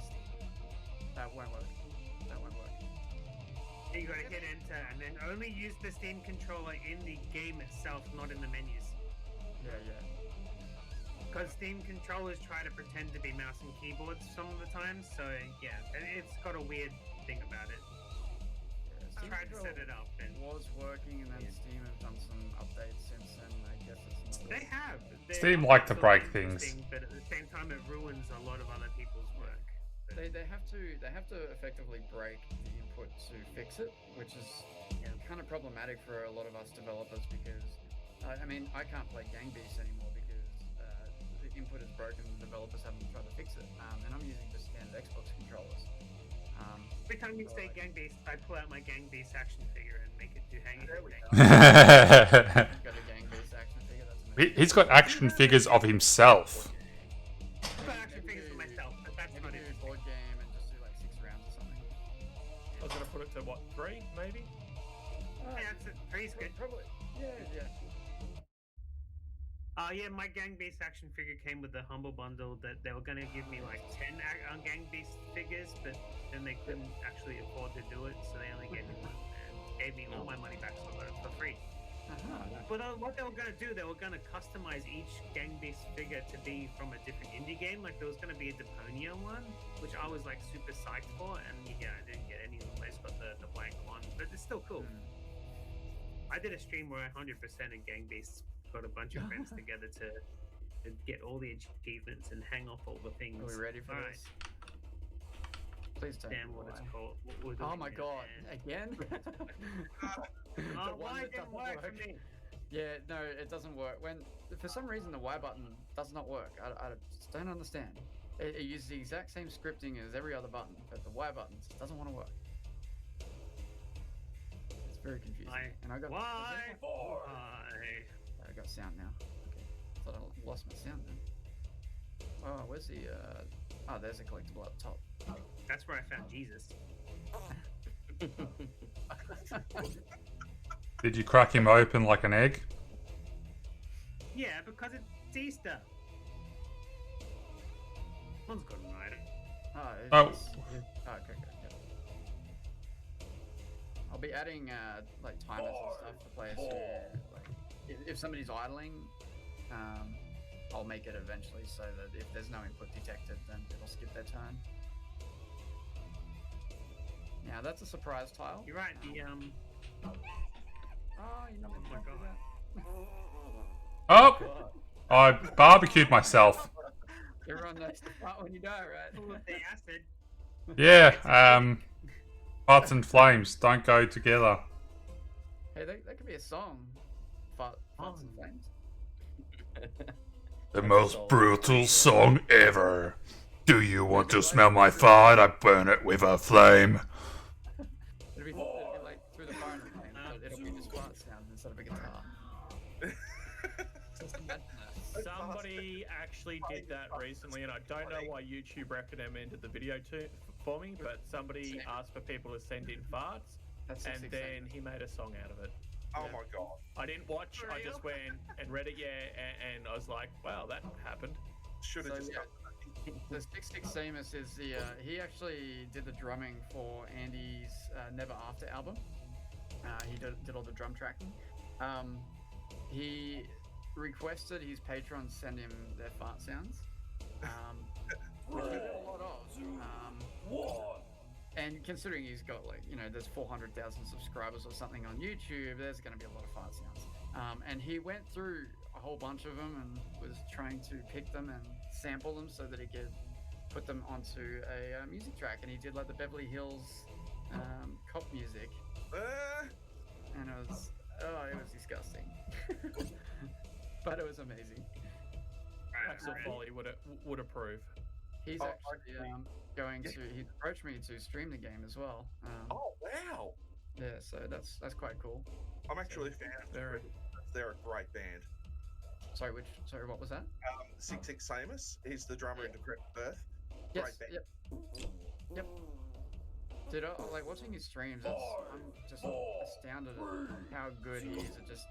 Steam. That won't work. That won't work. You gotta hit enter and then only use the Steam controller in the game itself, not in the menus. Yeah. Because Steam controllers try to pretend to be mouse and keyboards some of the time, so yeah, and it's got a weird thing about it. Yeah, I tried to set it up and was working, and then Steam have done some updates since then. I guess it's not. they have. Steam like to It's break all things. interesting, but at the same time, it ruins a lot of other people's work. They have to effectively break the input to fix it, which is kind of problematic for a lot of us developers because I mean I can't play Gang Beasts anymore because the input is broken and the developers haven't tried to fix it. And I'm using just standard Xbox controllers. Every time you say Alright. Gang Beast, I pull out my Gang Beast action figure and make it do hang There we thing. go. Got a Gang Beast action figure. That's amazing. He's got action figures of himself. I've got action figures for myself, but that's Maybe not do it. a board game and just do like 6 rounds or something. I was gonna put it to what, 3 maybe? Yeah, that's it. Three's good. Probably. Yeah. Yeah, my Gang Beast action figure came with the Humble Bundle that they were gonna give me like 10 Gang Beast figures, but then they couldn't actually afford to do it, so they only gave me one and gave me all my money back so I got it for free. But what they were gonna do, they were gonna customize each Gang Beast figure to be from a different indie game. Like there was gonna be a Deponia one, which I was like super psyched for, and yeah, I didn't get any of them. I just got the blank one, but it's still cool. I did a stream where 100% of Gang Beasts got a bunch of friends together to get all the achievements and hang off all the things. Are we ready for Alright. this? Please don't. Damn, what it's lie. called. What we're Oh doing my here, god! man. Again? Oh, The one why that didn't doesn't work for me? Yeah, no, it doesn't work. When for some reason the Y button does not work. I just don't understand. It uses the exact same scripting as every other button, but the Y button just doesn't want to work. It's very confusing. And I got Why? I got sound now. Okay, thought I lost my sound then. Oh, where's the? Oh, there's a collectible up top. That's where I found Jesus. Did you crack him open like an egg? Yeah, because it's Easter. One's got an item. Oh, Oh. okay, yeah. I'll be adding like timers and stuff for players who like if somebody's idling, I'll make it eventually so that if there's no input detected, then it'll skip their turn. Now that's a surprise tile. You're right. The Oh, you're not my meant to do God. that. Oh, I barbecued myself. Everyone knows the part when you die, right? Full of the acid. Yeah. Farts and flames don't go together. Hey, that could be a song. Farts and Flames. The most brutal song ever. Do you want to smell my fart? I burn it with a flame. It'll be like Through the Fire and the Flames, but it'll be just fart sounds instead of a guitar. Just imagine that. Somebody actually did that recently, and I don't know why YouTube recommended the video for me, but somebody asked for people to send in farts, That's and 666. then he made a song out of it. Oh my god. I didn't watch, For I real? just went and read it, and I was like, wow, that happened. Should have So, just yeah. done The 66 Samus is the he actually did the drumming for Andy's Never After album. He did all the drum tracking. He requested his patrons send him their fart sounds, which we did a lot of. And considering he's got there's 400,000 subscribers or something on YouTube, there's going to be a lot of fart sounds. And he went through a whole bunch of them and was trying to pick them and sample them so that he could put them onto a music track. And he did like the Beverly Hills cop music, and it was disgusting, but it was amazing. Axel Foley would approve. He's Oh, actually going to. He approached me to stream the game as well. Oh wow. Yeah, so that's quite cool. I'm actually a fan of them. They're a great band. Sorry, what was that? 66 Samus. He's the drummer in Decrepit Birth. Yes. Great band. Yep. Dude, like watching his streams, I'm just astounded at how good he is at just.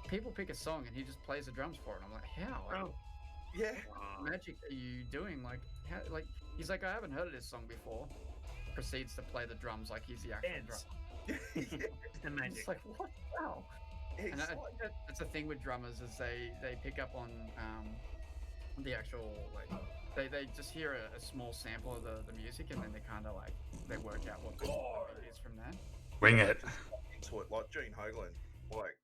People pick a song and he just plays the drums for it. I'm like, how? Like, Oh, Yeah. what magic are you doing? Like, how? Like, he's like, I haven't heard of this song before. Proceeds to play the drums like he's the actual dance. drummer. Yeah. It's the I'm magic. just like, what? Wow. He's And I like- think that's the thing with drummers is they pick up on the actual they just hear a small sample of the music and then they kind of like they work out what the it is from there. Wing it. into it, like Gene Hoglan, like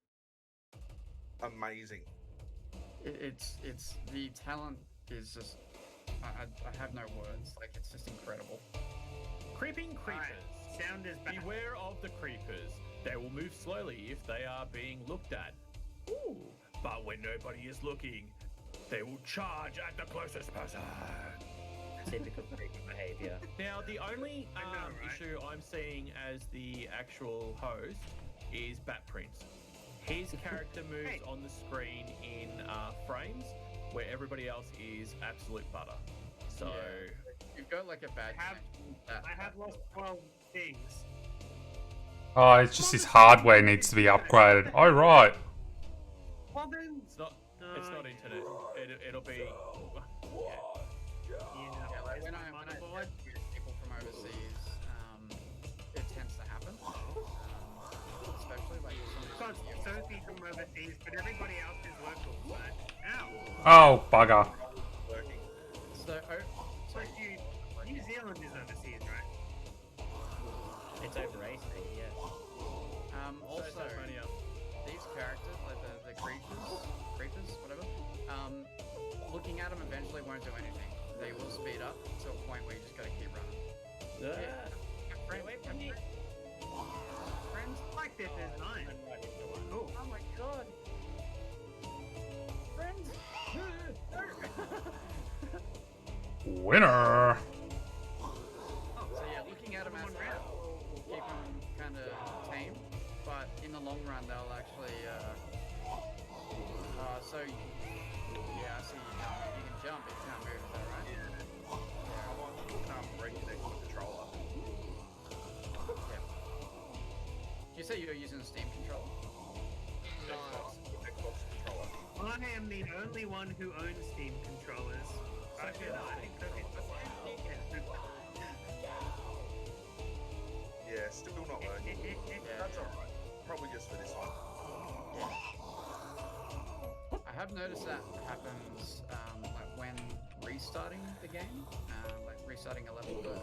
amazing. It's the talent is just I have no words. Like it's just incredible. Creeping creepers. Alright, sound is back. Beware of the creepers. They will move slowly if they are being looked at. Ooh. But when nobody is looking, they will charge at the closest person. Typical creepy behavior. Now, the only I know, right? issue I'm seeing as the actual host is Batprince. His character moves Hey. on the screen in frames where everybody else is absolute butter. So, You've got like a bad. I have- connection with that. I have lost 12 things. Oh, it's just his hardware needs to be upgraded. Oh, right. Well then, it's not internet. It'll be. Yeah, like when I motherboard. hear people from overseas, it tends to happen. Especially like Got Sophie from overseas, but everybody else is local. But ow. Oh, bugger. Working. so So New Zealand is overseas, right? It's over 80, yes. also Tasmania. these characters, like the creepers, whatever. Looking at them eventually won't do anything. They will speed up to a point where you just gotta keep running. Get away from me. Friends. Like this is nine. I'm right into one. Cool. Oh my god. Friends. Winner. So yeah, looking at them as that will keep them kind of tame, but in the long run they'll actually. Yeah, I see you can jump, but you can't move. Is that right? Can't reconnect the controller. Yeah. You say you're using a Steam controller? Xbox controller. I am the only one who owns Steam controllers. I think Sophie's the one. Yeah, still not working. That's alright. Probably just for this one. I have noticed that happens like when restarting the game, like restarting a level, but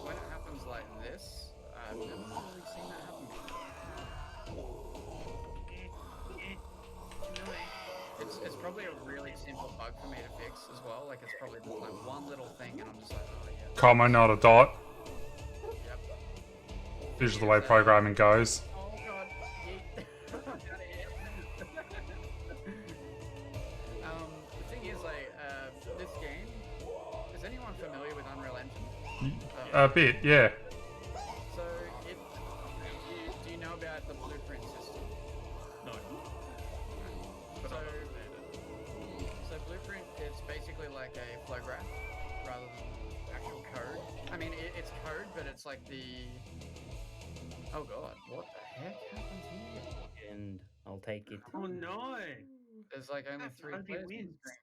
when it happens like this, I've never really seen that happen before. It's probably a really simple bug for me to fix as well. Like it's probably just like one little thing, and I'm just like, oh yeah. Comma, not a dot. Yep. Usually the way programming goes. Oh god, yeet. The thing is, like, this game, is anyone familiar with Unreal Engine? A bit, yeah. So, do you know about the blueprint system? No. But So, I understand it. so blueprint, it's basically like a flow graph rather than actual code. I mean, it's code, but it's like the... Oh god, what the heck happens here? And I'll take it. Oh no! There's like only 3 How do you players on win? the screen.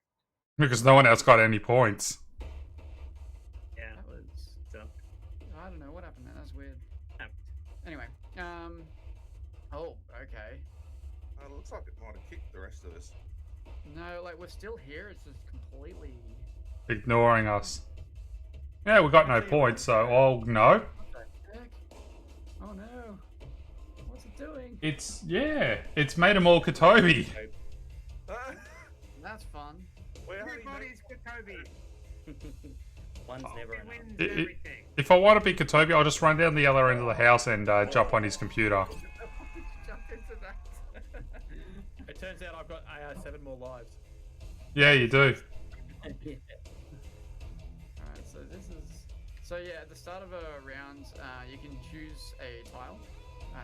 Because no one else got any points. Yeah, That was... so I don't know what happened there. That's weird. happened. Anyway, oh, okay. It looks like it might have kicked the rest of us. No, like we're still here. It's just completely. Ignoring us. Yeah, we got no points, so oh no. What the heck? Oh no! What's it doing? It's it's made them all Katobi. That's fun. Everybody's Kobe. One's never He enough. wins It- everything. If I want to be Katobi, I'll just run down the other end of the house and jump on his computer. Jump into that. It turns out I've got 7 more lives. Yeah, you do. Alright, so this is. So yeah, at the start of a round, you can choose a tile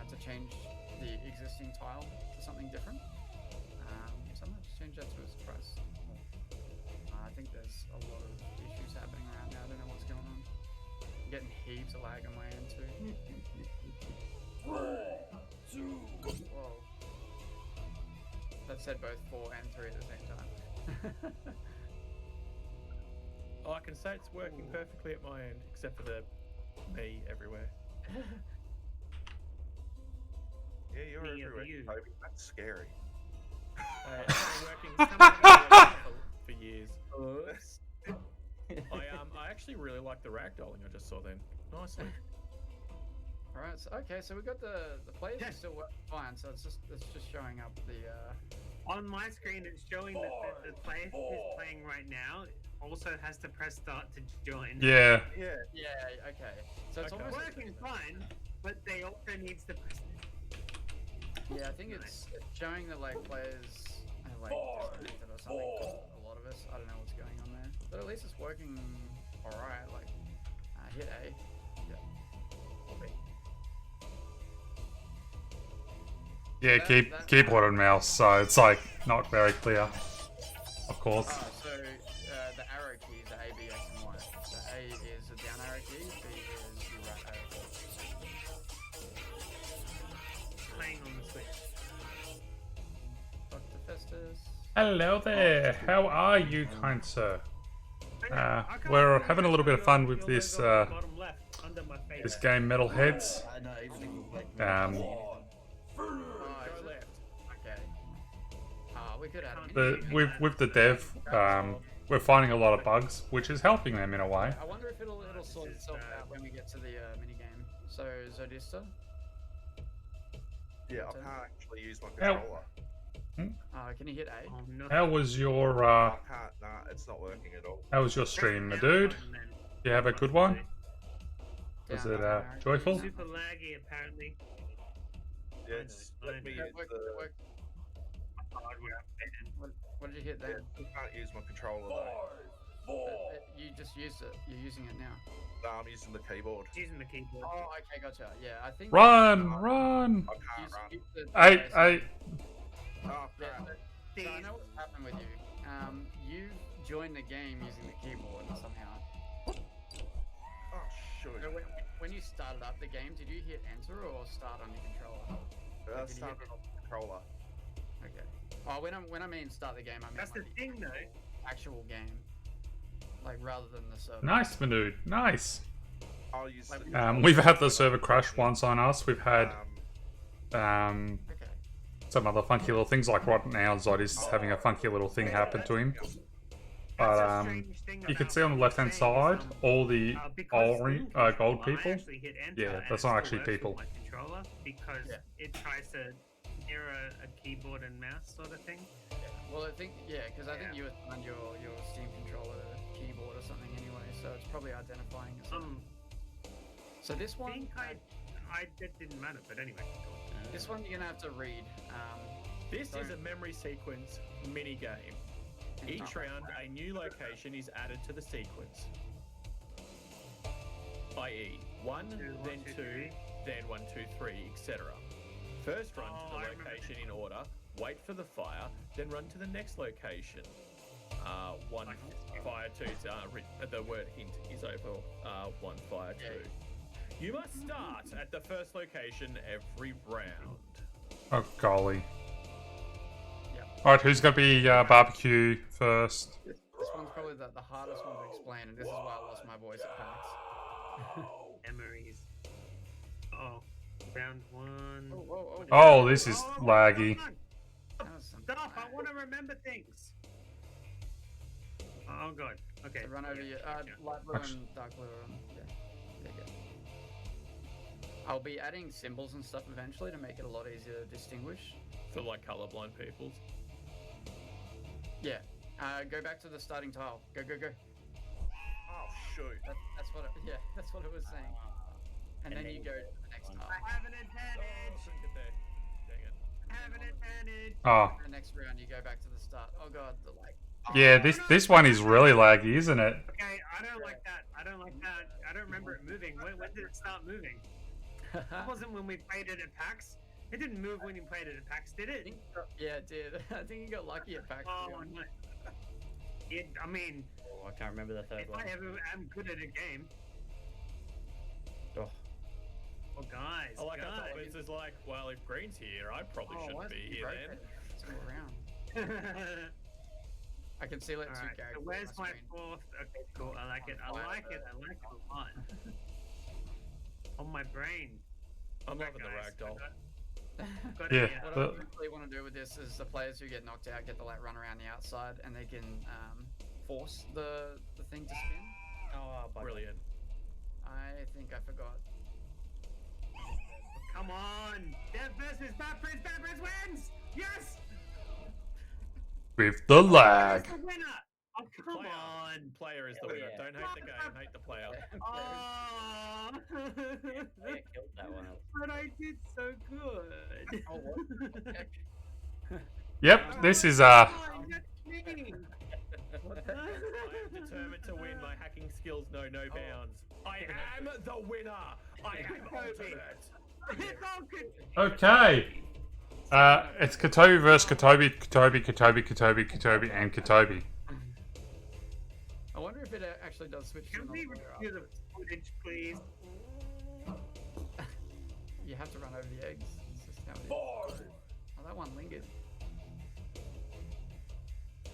to change the existing tile to something different. So I'm going to change that to a surprise. I think there's a lot of issues happening around now. I don't know what's going on. I'm getting heaps of lag on my end too. Whoa. That said both 4 and 3 at the same time. Oh, I can say it's working perfectly at my end, except for the me everywhere. Yeah, you're Me everywhere, of you. Toby. That's scary. It's been working for years. Oops. I actually really like the ragdolling I just saw then. Nicely. Alright, so okay, so we got the players are still working fine, so it's just showing up the On my screen, it's showing that the player who's playing right now also has to press start to join. Yeah. Yeah. yeah, okay. So it's Okay. almost Working fine, but they also needs to press. yeah, I think it's showing that like players are like disconnected or something. A lot of us, I don't know what's going on there, but at least it's working alright. Like hit A. Yeah. Yeah, keyboard and mouse, so it's like not very clear. Of course. So the arrow keys are A, B, X, and Y. So A is the down arrow key, B is the right arrow key. Playing on the Switch. Dr. Festus. Hello there. How are you, kind sir? I can't We're remember having a little bit of fun with your this logo on the bottom left, under my face. this game, Metalheads. Go left. Okay. We could add a The minigame. with the dev, we're finding a lot of bugs, which is helping them in a way. I wonder if it'll sort itself out when we get to the minigame. So Zodista. Yeah, I can't actually use my How- controller. Can you hit A? Oh, no. How was your I can't. Nah, it's not working at all. how was your stream, my dude? You have a good one? Was Down it arrow key. joyful? Super laggy, apparently. Yeah, it's let me It use worked, the. it worked. Hardware. What did you hit Yeah, then? I can't use my controller though. You just used it. You're using it now. No, I'm using the keyboard. Using the keyboard. Oh, okay, gotcha. Yeah, I think. Run! I Run! can't run. Use the Hey, device. hey! Oh, Yeah, crap. so I know what's happened with you. You joined the game using the keyboard somehow. Oh, shoot. So when you started up the game, did you hit enter or start on your controller? I started on the controller. Okay. Oh, when I mean start the game, I mean That's the like thing, though. actual game, like rather than the server. Nice, my dude. Nice. I'll use the. We've had the server crash once on us. We've had Um, Okay. some other funky little things, like right now Zod is having a funky little thing happen to him. That's But a strange thing you can about see on the what left hand you're saying side is, all the because orange, screen control, gold I people. actually hit enter Yeah, and that's it not still actually works with people. my controller because Yeah. it tries to mirror a keyboard and mouse sort of thing. Well, I think because I think you assigned your Steam controller keyboard or something anyway, so it's probably identifying as. So this I one, think that didn't matter, but anyway. this one you're gonna have to read. This is a Don't- memory sequence mini game. Each round, a new location is added to the sequence. I.e., 1, then 2, then 1, 2, 3, etc. First run to the I remember location in order, wait for the fire, then run to the next location. 1 fire 2, the word hint is over 1 fire 2. You must start at the first location every round. Oh golly. Yeah. All right, who's gonna be barbecue first? This one's probably the hardest one to explain, and this is why I lost my voice at PAX. Memories. Oh, round 1. Whoa. Oh, this is Oh, laggy. come on. That was some Stop! I lag. want to remember things. Oh god. Okay. So run over your light blue and dark blue. Yeah, there you go. I'll be adding symbols and stuff eventually to make it a lot easier to distinguish. For like colorblind people. Yeah. Go back to the starting tile. Go. Oh shoot! That's what. That's what it was saying. And then you go to the next tile. I have an advantage. Dang it. I have an advantage. Oh, The next round you go back to the start. Oh god, the lag. yeah. This one is really laggy, isn't it? Okay, I don't like that. I don't remember it moving. When did it start moving? It wasn't when we played it at PAX. It didn't move when you played it at PAX, did it? Yeah, it did. I think you got lucky at PAX. Oh no. I mean, Oh, I can't remember the third if one. I ever am good at a game, Oh, oh guys, I thought guys. this is like, well, if Green's here, I probably shouldn't be here then. It's all around. I can see like two Alright, characters. so where's on my screen. fourth? Okay, cool. I like it. I like it a lot. On my brain. I'm Right, loving the guys, ragdoll. got Yeah. it, What I really want to do with this is the players who get knocked out get to like run around the outside, and they can force the thing to spin. oh, bugger. Brilliant. I think I forgot. Come on! Dev versus Batprince! Batprince wins! Yes! With the lag. That's the winner! Oh, come Player. on! Player is the Hell winner. yeah. Don't hate the game, hate the player. Oh! Yeah, killed that one. But I did so good. Oh, what? Yep, this is Oh, that's me. What the- I am determined to win. My hacking skills know no bounds. I am the winner. I am ultimate. It's all good. okay. It's Katobi versus Katobi, Katobi, and Katobi. I wonder if it actually does switch to Can we another player review the footage, please? after. You have to run over the eggs. It's just how it is. Oh, that one lingered.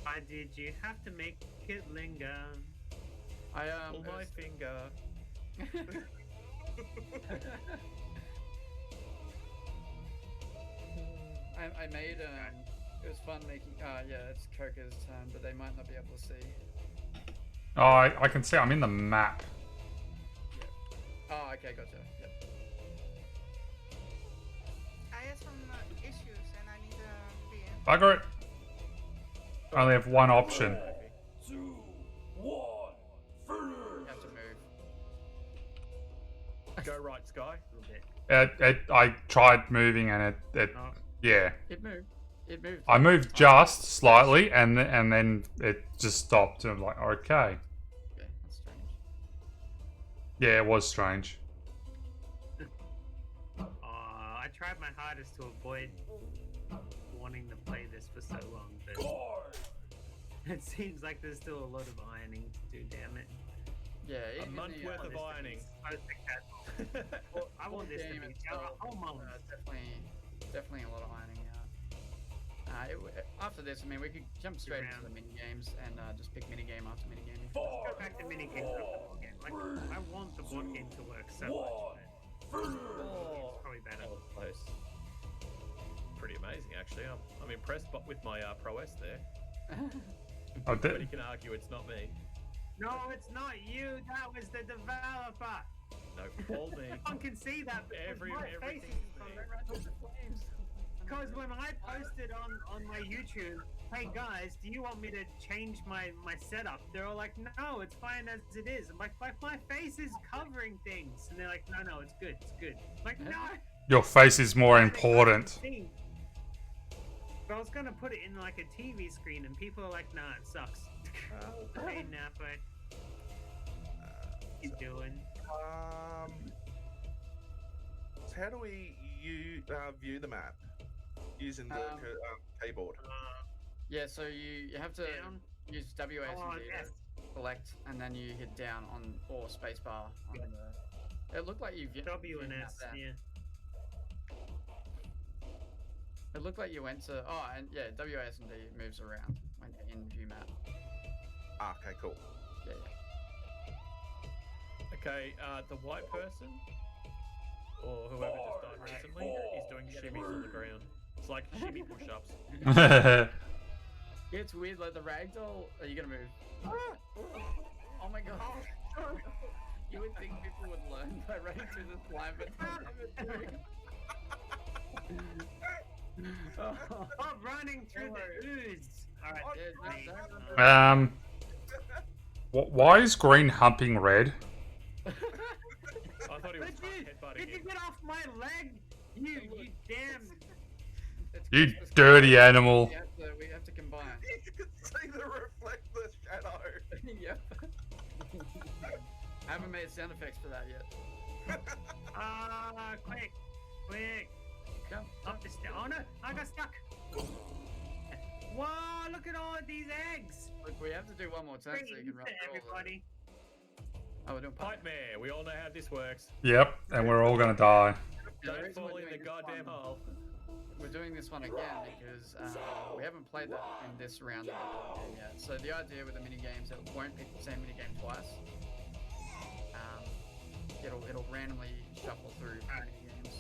Why did you have to make it linger? I Pull my finger. I made it was fun making yeah, it's Coca's turn, but they might not be able to see. Oh, I can see. I'm in the map. Oh, okay, gotcha. Yep. I had some issues and I need to be in. Bugger it. I only have one option. You have to move. Go right, Sky. A little bit. I tried moving and it Oh, yeah. It moved. It moved. I moved just slightly and then it just stopped. And I'm like, okay. Okay, that's strange. Yeah, it was strange. I tried my hardest to avoid wanting to play this for so long, but it seems like there's still a lot of ironing to do, damn it. Yeah, A even month the, worth of this to be ironing. so successful. well, I want this to game be itself, a whole month. definitely a lot of ironing out. After this, I mean, we could jump straight into the mini games and just pick mini game after mini game. Let's go back to mini games after board game. Like, I want the board game to work so much, but it's probably better. That was close. Pretty amazing, actually. I'm impressed with my prowess there. Oh, Nobody can argue it's not me. No, it's not you. That was the developer. No, all me. No one can see that. Everything's me. Because when I posted on my YouTube, hey guys, do you want me to change my setup? They're all like, no, it's fine as it is. I'm like, my face is covering things. And they're like, no, it's good, it's good. I'm like, no. Your face is more important. But I was gonna put it in like a TV screen, and people are like, nah, it sucks. Hey, Napa. What you doing? So how do we view the map using the keyboard? Yeah, so you have to Down. use WASD Oh, to yes. select, and then you hit down on or spacebar on the. It looked like you W and zoomed out S, there. yeah. It looked like you went to and yeah, WASD moves around when you're in view map. Okay, cool. Yeah. Okay, the white person, or whoever just died recently, is doing shimmies on the ground. It's like shimmy push-ups. Yeah, it's weird. Like the ragdoll. Are you gonna move? Oh my god. You would think people would learn by running through the slime, but they never do. Oh, running through the ooze. Alright, Yeah, me. Why is green humping red? I thought he was headbutting Did you him. get off my leg? You damn. You dirty animal. We have to combine. You can see the reflectless shadow. Yep. I haven't made sound effects for that yet. Quick. Jump. Up the stairs. Oh no, I got stuck. Whoa, look at all of these eggs. Look, we have to do one more turn so you can run To through all of everybody. Oh, we're doing pipe. Nightmare. We all know how this works. Yep, and we're all gonna die. Yeah, the Don't reason fall we're in the doing this goddamn one- hole. We're doing this one again because we haven't played that in this round of the game yet. So the idea with the mini games, it won't pick the same mini game twice. It'll randomly shuffle through mini games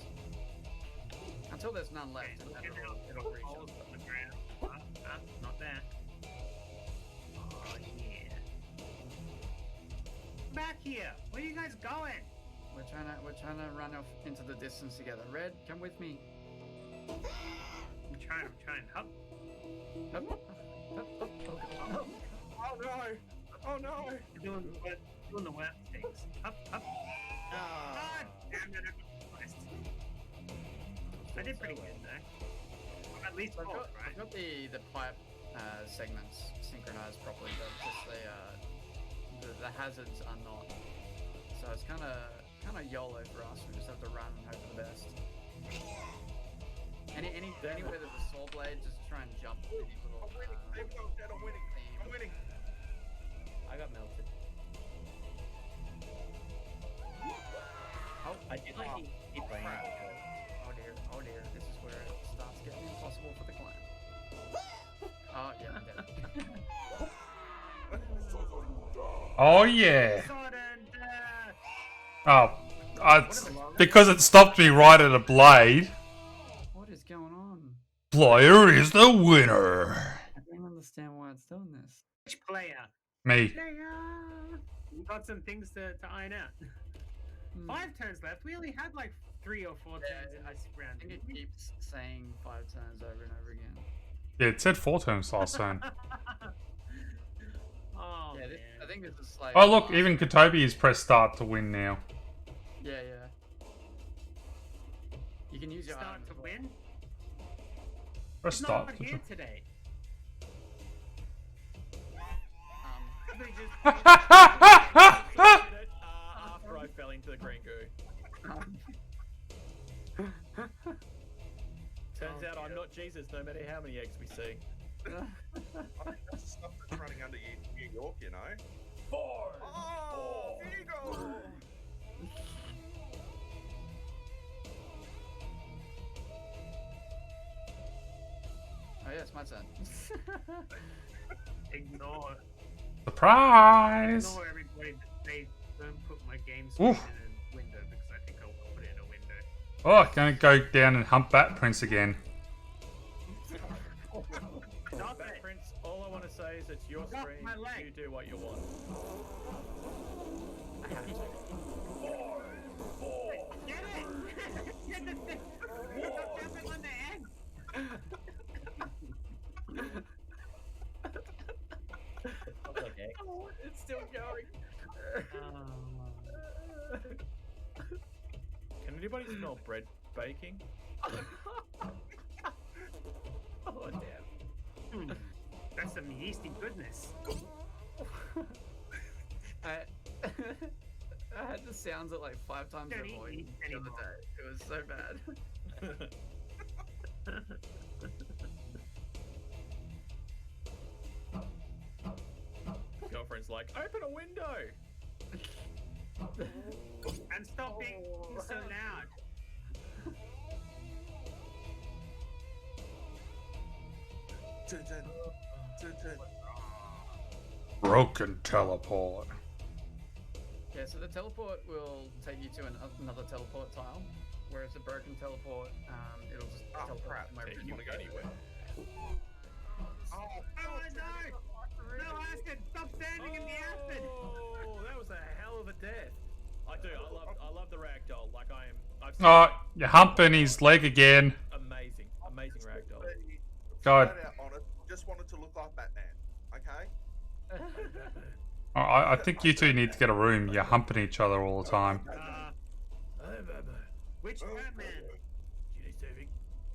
until there's none left, and then it'll reshuffle. On the ground. Not there. Oh yeah. Back here. Where are you guys going? We're trying to run off into the distance together. Red, come with me. I'm trying. Hup. Oh no! Oh no! You're doing the wet things. Hup. Ah, damn it. I did pretty good though. At least So fourth, I've right? got the pipe segments synchronized properly, but just the hazards are not. So it's kind of YOLO for us. We just have to run and hope for the best. Anywhere there's a saw blade, just try and jump any little. I'm winning. I'm winning. theme. I'm winning. I got melted. Oh, I did like keep playing. oh dear, this is where it starts getting impossible for the clan. Oh yeah, I'm dead. Oh yeah. Sudden death. Oh, because it stopped me right at a blade. What is going on? Player is the winner. I don't understand why it's doing this. Which player? Me. We got some things to iron out. 5 turns left. We only had like 3 or 4 turns in this round. I think it keeps saying 5 turns over and over again. Yeah, it said 4 turns last turn. Oh, Yeah, man. I think this is like. Oh look, even Kotobi has pressed start to win now. Yeah. You can use your Start item to as well. win. Press He's start. not to- here today. We just After I fell into the green goo. Turns out I'm not Jesus, no matter how many eggs we see. I think that's the stuff that's running under New York, you know? Oh, Vigo! Oh yeah, it's my turn. ignore Surprise! everybody that they don't put my game Oof. screen in a window because I think I'll put it in a window. Oh, gonna go down and hump Bat Prince again. Stop Bat it. Prince, all I want to say is it's your Off stream. my leg. You do what you want. Get it! Get the thing! Stop jumping on the egg! Okay. It's still going. Can anybody smell bread baking? Oh damn. That's some yeasty goodness. I had the sounds at like 5 times Don't their eat volume meat the other anymore. day. It was so bad. Girlfriend's like, open a window. And stop being so loud. Dun, dun, dun, dun. Broken teleport. Yeah, so the teleport will take you to another teleport tile, whereas the broken teleport, it'll just Oh, teleport crap. from wherever Take you you want to go. anywhere. Oh, Oh no! No acid! Stop standing in the acid! Oh, that was a hell of a death. I do. I love the ragdoll. Like I've seen Oh, you're humping his leg again. amazing ragdoll. God. Flat out honest, just wanted to look like Batman. Okay. I think you two need to get a room. You're humping each other all the time. Which Batman? You need saving.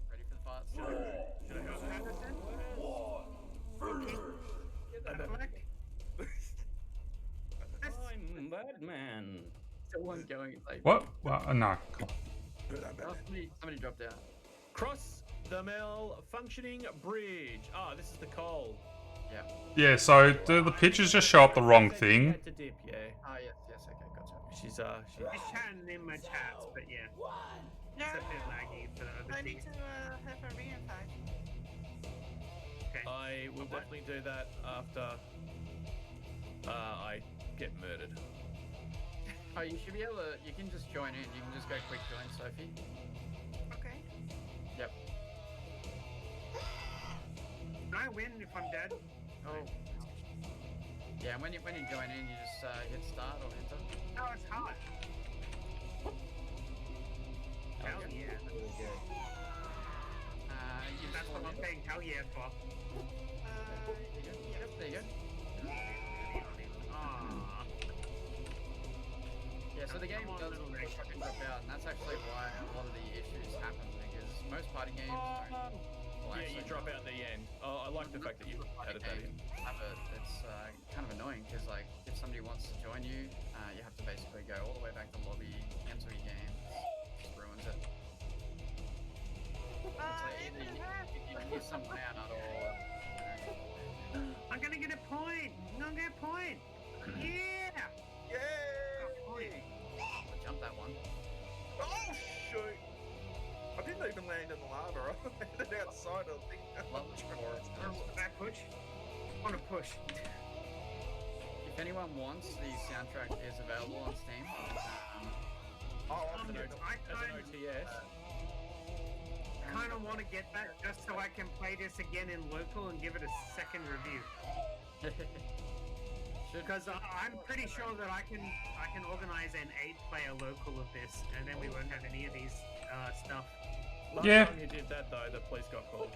Ready for the farts? Should I help Patterson? Batpack? I'm Batman. Still one going. It's like, What? Well, no. Come on. oh, somebody dropped out. Cross the malfunctioning bridge. Ah, this is the coal. Yeah. Yeah, so do the pictures just show up the wrong Said she thing? had to dip, yeah. Ah, yes, okay, gotcha. She's She's chatting in my chats, but yeah. Yeah, It's a bit laggy for the I other need things. to have a re-invite. Okay. I will definitely do that after I get murdered. Oh, you should be able to. You can just join in. You can just go quick join, Sophie. Okay. Yep. Can I win if I'm dead? Oh. Yeah, and when you join in, you just hit start or enter. Oh, it's hard. Hell yeah. Really good. You That's what I'm saying hell yeah for. Yep, there you go. Aww. Yeah, so the game Come on, does little fucking drop out, and that's actually why a lot of the issues happen, because most party games don't. Well, Yeah, you actually, drop out at the end. Oh, I like the fact that you added that in. have it. It's kind of annoying because, like, if somebody wants to join you, you have to basically go all the way back to lobby, enter your game. It just ruins it. It's like either you miss someone out or. I'm gonna get a point! I'm gonna get a point! Yeah! Yeah. Point. Jump that one. Oh shoot! I didn't even land in the lava. I landed outside of the thing. Love the Back push? I wanna push. If anyone wants, the soundtrack is available on Steam. Oh, As an OTS. I kind of want to get that just so I can play this again in local and give it a second review. Because I'm pretty sure that I can organize an 8-player local of this, and then we won't have any of these stuff. Last Yeah. time you did that though, the police got called.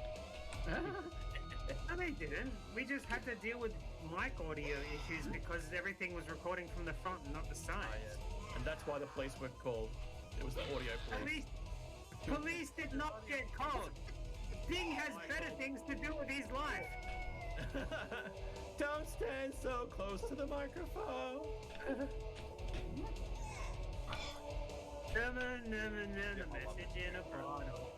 No, they didn't. We just had to deal with mic audio issues because everything was recording from the front and not the sides. And that's why the police were called. It was the audio police. Police did not get called. Bing has better things to do with his life. Don't stand so close to the microphone. Message in a bottle.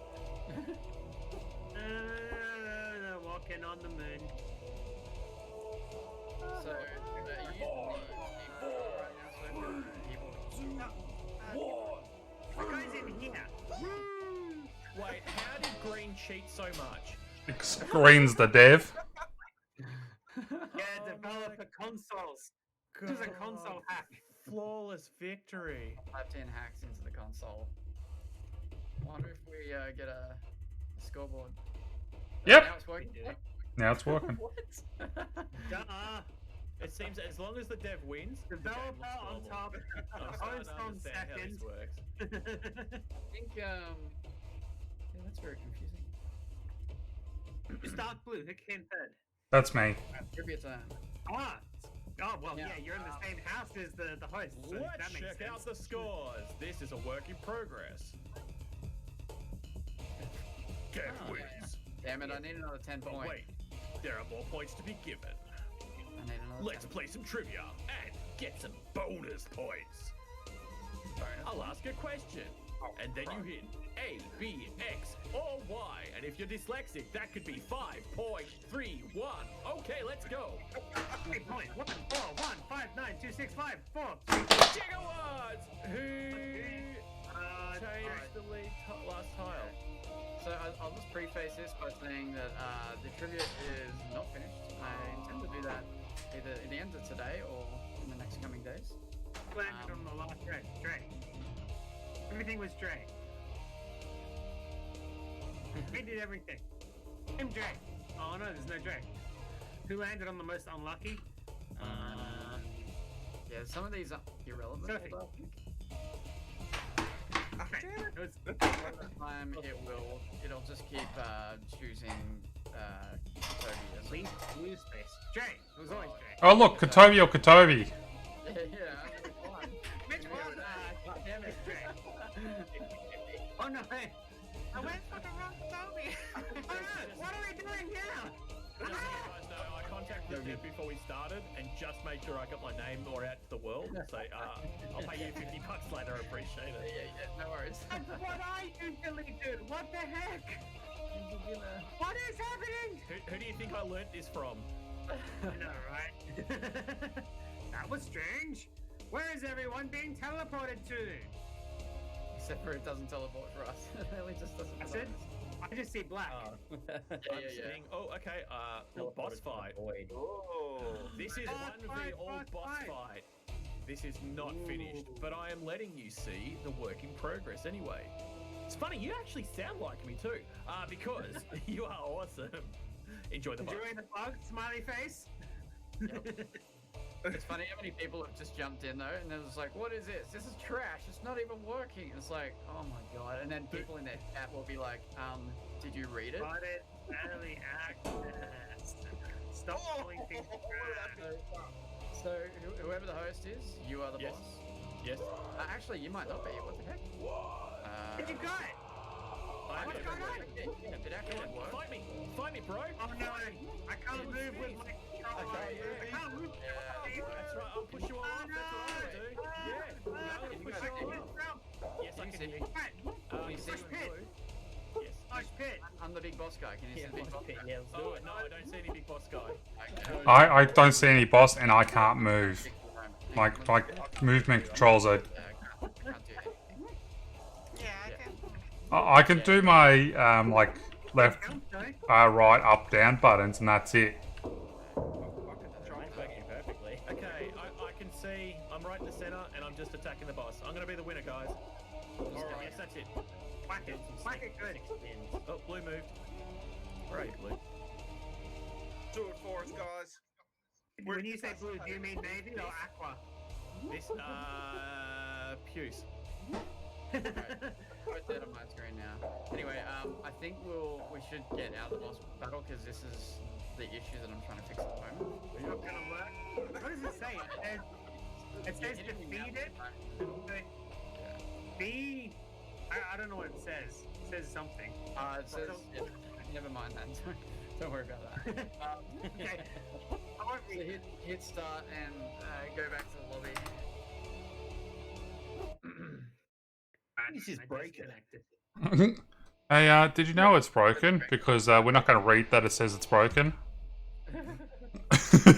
Walking on the moon. So, you right now, so The guy's in here. Wait, how did Green cheat so much? Screens the dev. Yeah, developer consoles. This is a console hack. Flawless victory. 510 hacks into the console. Wonder if we get a scoreboard. Yep. Now it's working. Now it's working. What? Duh. It seems as long as the dev wins, the game Developer looks on normal. top. I'm starting Host to on understand how second. this works. I think yeah, that's very confusing. Who's dark blue? Who came third? That's me. Trivia time. Ah. Oh well, Yeah. yeah. You're in the same house as the host. So Let's that makes check sense. out the scores. This is a work in progress. Dev Oh, wins. Damn it! I need another 10 But points. wait, there are more points to be given. I need another. Let's 10. play some trivia and get some bonus points. I'll ask a question, and then you hit A, B, X, or Y. And if you're dyslexic, that could be 5.31. Okay, let's go. 8 points. 1, 4, 1, 5, 9, 2, 6, 5, 4. Gigawatts! Who changed the lead last tile? So I'll just preface this by saying that the trivia is not finished. I intend to do that either at the end of today or in the next coming days. Landed on the last red. Dre. Everything was Dre. He did everything. Him Dre. Oh no, there's no Dre. Who landed on the most unlucky? Yeah, some of these are irrelevant. Sophie. although I think Okay. It was over time it'll just keep choosing Toby as least blue space. Dre. It was always Dre. Oh look, Kotobi or Kotobi. yeah, which one? Which one? God damn it. Dre. Oh no, hey. I went for the wrong Toby. Oh no, what are we doing now? Just so you guys know, I contacted Dev before we started and just made sure I got my name more out to the world. So I'll pay you $50 later. I appreciate it. Yeah, no worries. What are you silly dude? What the heck? What is happening? Who do you think I learnt this from? I know, right? That was strange. Where is everyone being teleported to? Except for it doesn't teleport for us. It really just doesn't. That's allow it? us. I just see black. Oh. I'm seeing. Oh, okay. Boss fight. Void. Oh. This is Boss one v all fight, boss boss fight. This is not finished, but I am letting you see the work in progress anyway. It's funny, you actually sound like me too, because you are awesome. Enjoy the bug. Enjoying the bug? Smiley face? It's funny how many people have just jumped in though, and they're just like, "What is this? This is trash. It's not even working." It's like, "Oh my god!" And then people in their chat will be like, did you read it?" Got it. Early access. Stop calling things trash. So whoever the host is, you are the Yes. boss. Yes. Actually, you might not be. What the heck? Did you got it? What's going on? It actually worked. Fight me, bro. Oh no, I can't move with my controller. I can't move. That's right. I'll push you all off. That's what I'm gonna do. Yeah. I'm gonna push you all off. Yes, I Can you can see hear me? you. Can you see Push me? pit. Yes. Push pit. I'm the big boss guy. Can you see Yeah, the big boss guy? yeah, let's do Oh it. no, I don't see any big boss guy. Okay. I don't see any boss and I can't move. My movement controls are. Can't do anything. Yeah, I can. I can do my like left, Sorry. right, up, down buttons and that's it. Mine's working perfectly. Okay, I can see. I'm right in the center, and I'm just attacking the boss. I'm gonna be the winner, guys. Alright, yes, that's it. Whack it. Whack it good. Oh, blue moved. Where are you, blue? Do it for us, guys. When you say blue, do you mean navy or aqua? This, Puce. Put that on my screen now. Anyway, I think we should get out of the boss battle because this is the issue that I'm trying to fix at the moment. It's not gonna work. What does it say? It says defeated. B. I don't know what it says. It says something. It says, never mind that. Don't worry about that. Okay. I won't So read. hit start and go back to the lobby. This is I broken. disconnected. Hey, did you know it's broken? Because we're not going to read that it says it's broken. Let's do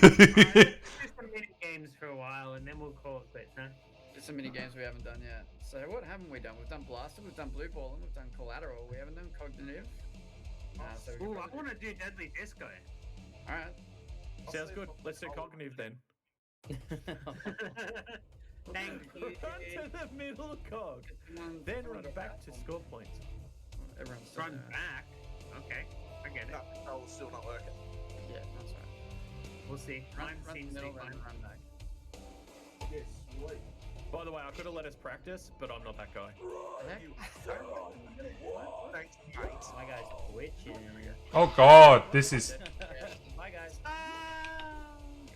some mini games for a while and then we'll call it quits, huh? There's some mini games we haven't done yet. So what haven't we done? We've done Blaster, we've done Blue Ball, and we've done Collateral. We haven't done Cognitive. So we Ooh, could I probably want to do Deadly Disco. All right. Sounds good. Let's do cognitive then. Thank you. Run to the middle cog. Then run back to score points. Everyone's still Run there. back. Okay, I get it. No, it's still not working. Yeah, that's right. We'll see. Run, Mine run seems the to be middle, then fine. run back. Yes, sweet. By the way, I could have let us practice, but I'm not that guy. The heck? You Thanks, mate. My guy's twitching. Oh god, this is. Yeah. Bye, guys.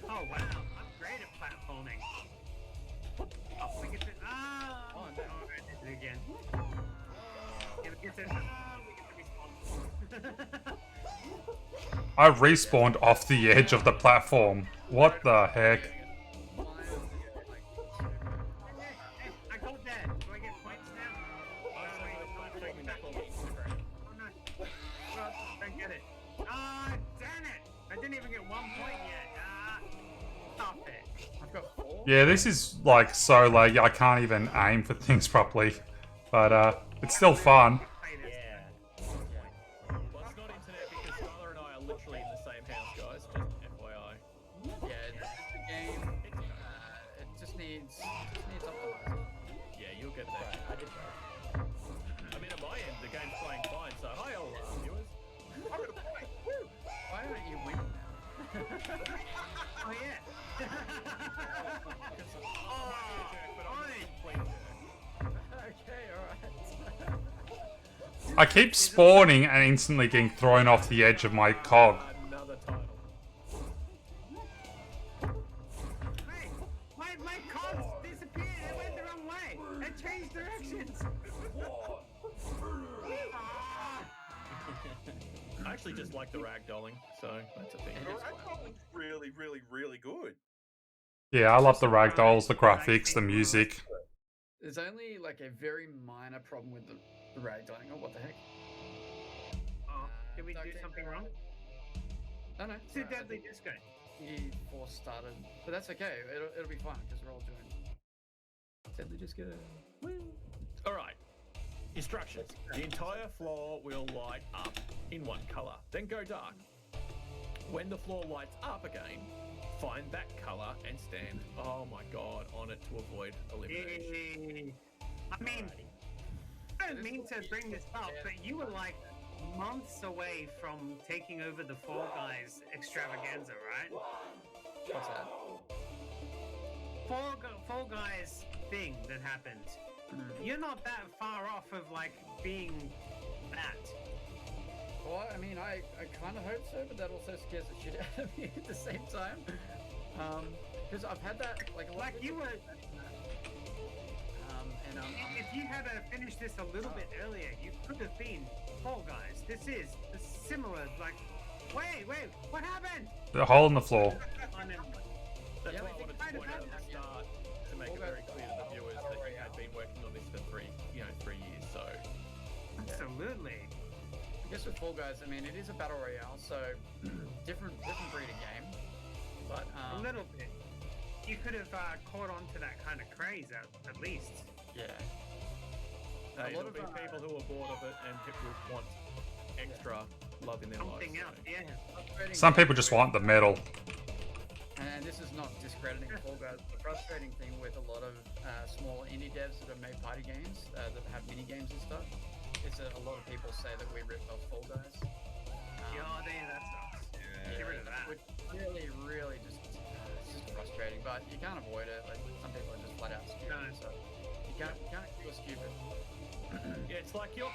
Oh wow, I'm great at platforming. Oh, we get to. Oh, Oh, no. no. Alright, did it again. Yeah, we get to. We get to respawn. I respawned off the edge of the platform. What the heck? Mine is like Hey, I got that. Do I get points now? Oh no. Well, don't get it. Ah, damn it! I didn't even get 1 point yet. Ah, stop it. I've got 4. Yeah, this is like so like I can't even aim for things properly. But it's still fun. Play this. Yeah. Well, it's not internet because Skylar and I are literally in the same house, guys. Just FYI. Yeah, it's a game. It just needs optimizing. Yeah, you'll get there. I did try. I mean, at my end, the game's playing fine. So, hi, all viewers. Why don't you win now? Oh yeah. Oh, but I'm a complete jerk. Okay, alright. I keep spawning and instantly getting thrown off the edge of my cog. Another title. Hey, my cards disappeared. It went the wrong way. It changed directions. Ah. I actually just like the ragdolling, so that's a thing. And The it's ragdolling's really, really, really good. Yeah, I love the ragdolls, the graphics, the music. There's only like a very minor problem with the ragdolling. Oh, what the heck? Oh, did we do Okay. something wrong? No, no. It's too deadly disco. He force started, but that's okay. It'll be fine because we're all doing deadly disco. All right. Instructions. The entire floor will light up in one color, then go dark. When the floor lights up again, find that color and stand, oh my god, on it to avoid elimination. Yay. I mean, I don't mean to bring this up, but you were like months away from taking over the Fall Guys extravaganza, right? What's that? Fall Guys thing that happened. You're not that far off of like being that. Well, I mean, I kind of hope so, but that also scares the shit out of me at the same time. Because I've had that like a lot Like of you people- were. and If you had finished this a little bit earlier, you could have been Fall Guys. This is similar. Like, wait, what happened? The hole in the floor. Oh, never mind. That's Yeah, why I I think wanted to kind of point out at the happened. start to make it very clear to the viewers that you had been working on this for 3 years, so Absolutely. I guess with Fall Guys, I mean, it is a battle royale, so different breed of game. But A little bit. You could have caught on to that kind of craze at least. yeah. hey, lot there'll of, be people who are bored of it and people want extra love in their lives. Something else, so. yeah. Frustrating Some thing people just want the medal. And this is not discrediting Fall Guys. The frustrating thing with a lot of small indie devs that have made party games that have mini games and stuff is that a lot of people say that we ripped off Fall Guys. Yeah, that sucks. Yeah. Get rid of that. Which really just it's just frustrating, but you can't avoid it. Like some people are just flat out stupid, No. so you can't feel stupid. Yeah, it's like your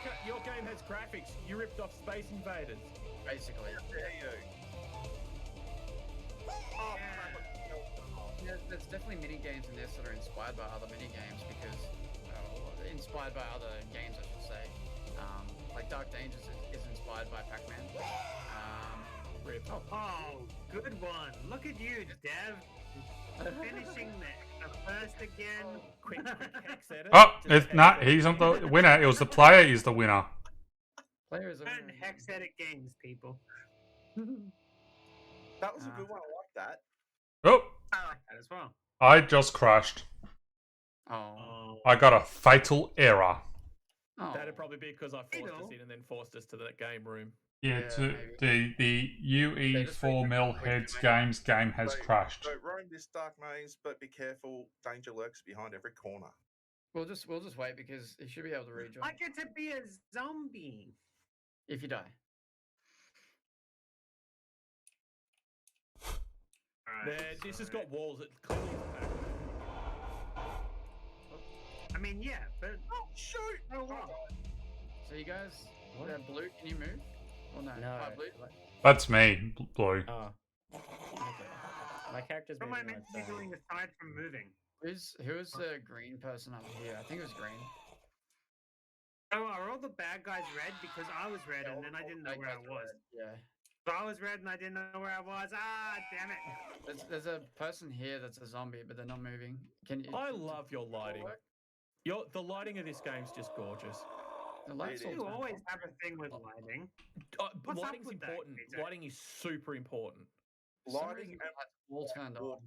game has graphics. You ripped off Space Invaders. Basically, There you. Oh, there's definitely mini games in this that are inspired by other mini games because inspired by other games, I should say. Like Dark Dangers is inspired by Pac-Man. Rip. Oh, good one. Look at you, Dev. Finishing the first again. Quick hex edit. Oh, Just if hex not, edit. he's not the winner. It was the player is the winner. Players are Don't hex edit games, people. that was a good one. I like that. Oh, I like that as well. I just crashed. Oh. I got a fatal error. Oh. That'd probably be because I forced Hello. us in and then forced us to that game room. Yeah, Yeah, to maybe. the UE4 Metalheads game has So- crashed. So roam this dark maze, but be careful. Danger lurks behind every corner. We'll just wait because he should be able to rejoin I get to be a zombie. if you die. Alright, This has so- got walls that clearly is a pack. I mean, yeah, but Oh, shoot! so what? So you guys, What? blue, can you move? Or no? No. Blue. That's me, Blue. Oh. Okay. My character's What am I moving meant on to be its own. doing aside from moving? Who's the green person up here? I think it was green. Oh, are all the bad guys red? Because I was red and then I didn't know where I was. Yeah. So I was red and I didn't know where I was. Ah, damn it! There's a person here that's a zombie, but they're not moving. Can you? I love your lighting. The lighting of this game's just gorgeous. The lights It all is. You turned always on. have a thing with lighting. But What's up lighting's with that, important. Peter? Lighting is super important. For some Lighting reason, and the lights all turned on.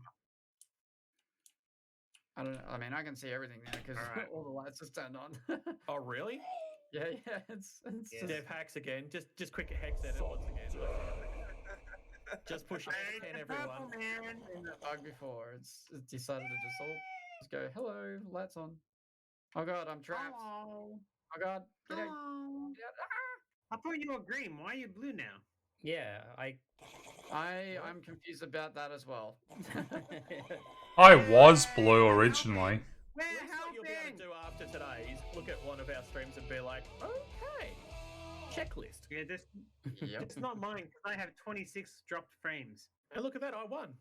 I don't know. I mean, I can see everything now because Alright. all the lights just turned on. Oh, really? yeah. It's Yeah. just, Dev hacks again. Just quick hex edit once again. Just push Hey, X10 the purple everyone. man. in the bug before. It's decided to just go, hello, lights on. Oh god, I'm trapped. Hello. Oh god, get out. Hello. Get out. I thought you were green. Why are you blue now? Yeah, I'm confused about that as well. I was Blue originally. We're Looks what you'll be able helping. to do after today is look at one of our streams and be like, okay, checklist. Yeah, this Yep. it's not mine because I have 26 dropped frames. And look at that, I won.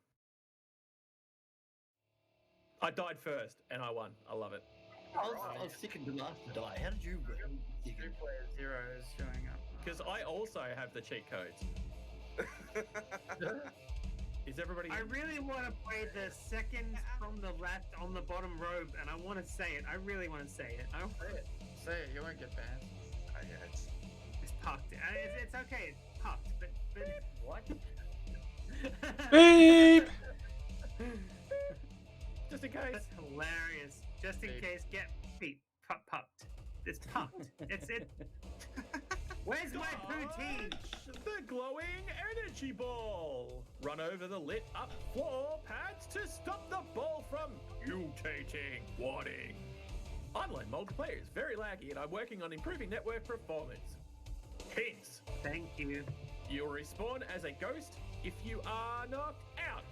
I died first and I won. I love it. I was second to last to die. How did you win? Two player zero is showing up. Because I also have the cheat codes. Is everybody? I really want to play the second from the left on the bottom row, and I want to say it. I really want to say it. I don't. Say it, you won't get banned. Yeah, it's It's pucked. It's okay. It's pucked, but What? Beep! Just in case. That's hilarious. Just in Maybe. case, get feet pucked. It's pucked. It's it. Where's my poutine? Dodge the glowing energy ball. Run over the lit up floor pads to stop the ball from mutating. Warning. Online multiplayer is very laggy and I'm working on improving network performance. Hints. Thank you. You'll respawn as a ghost if you are knocked out.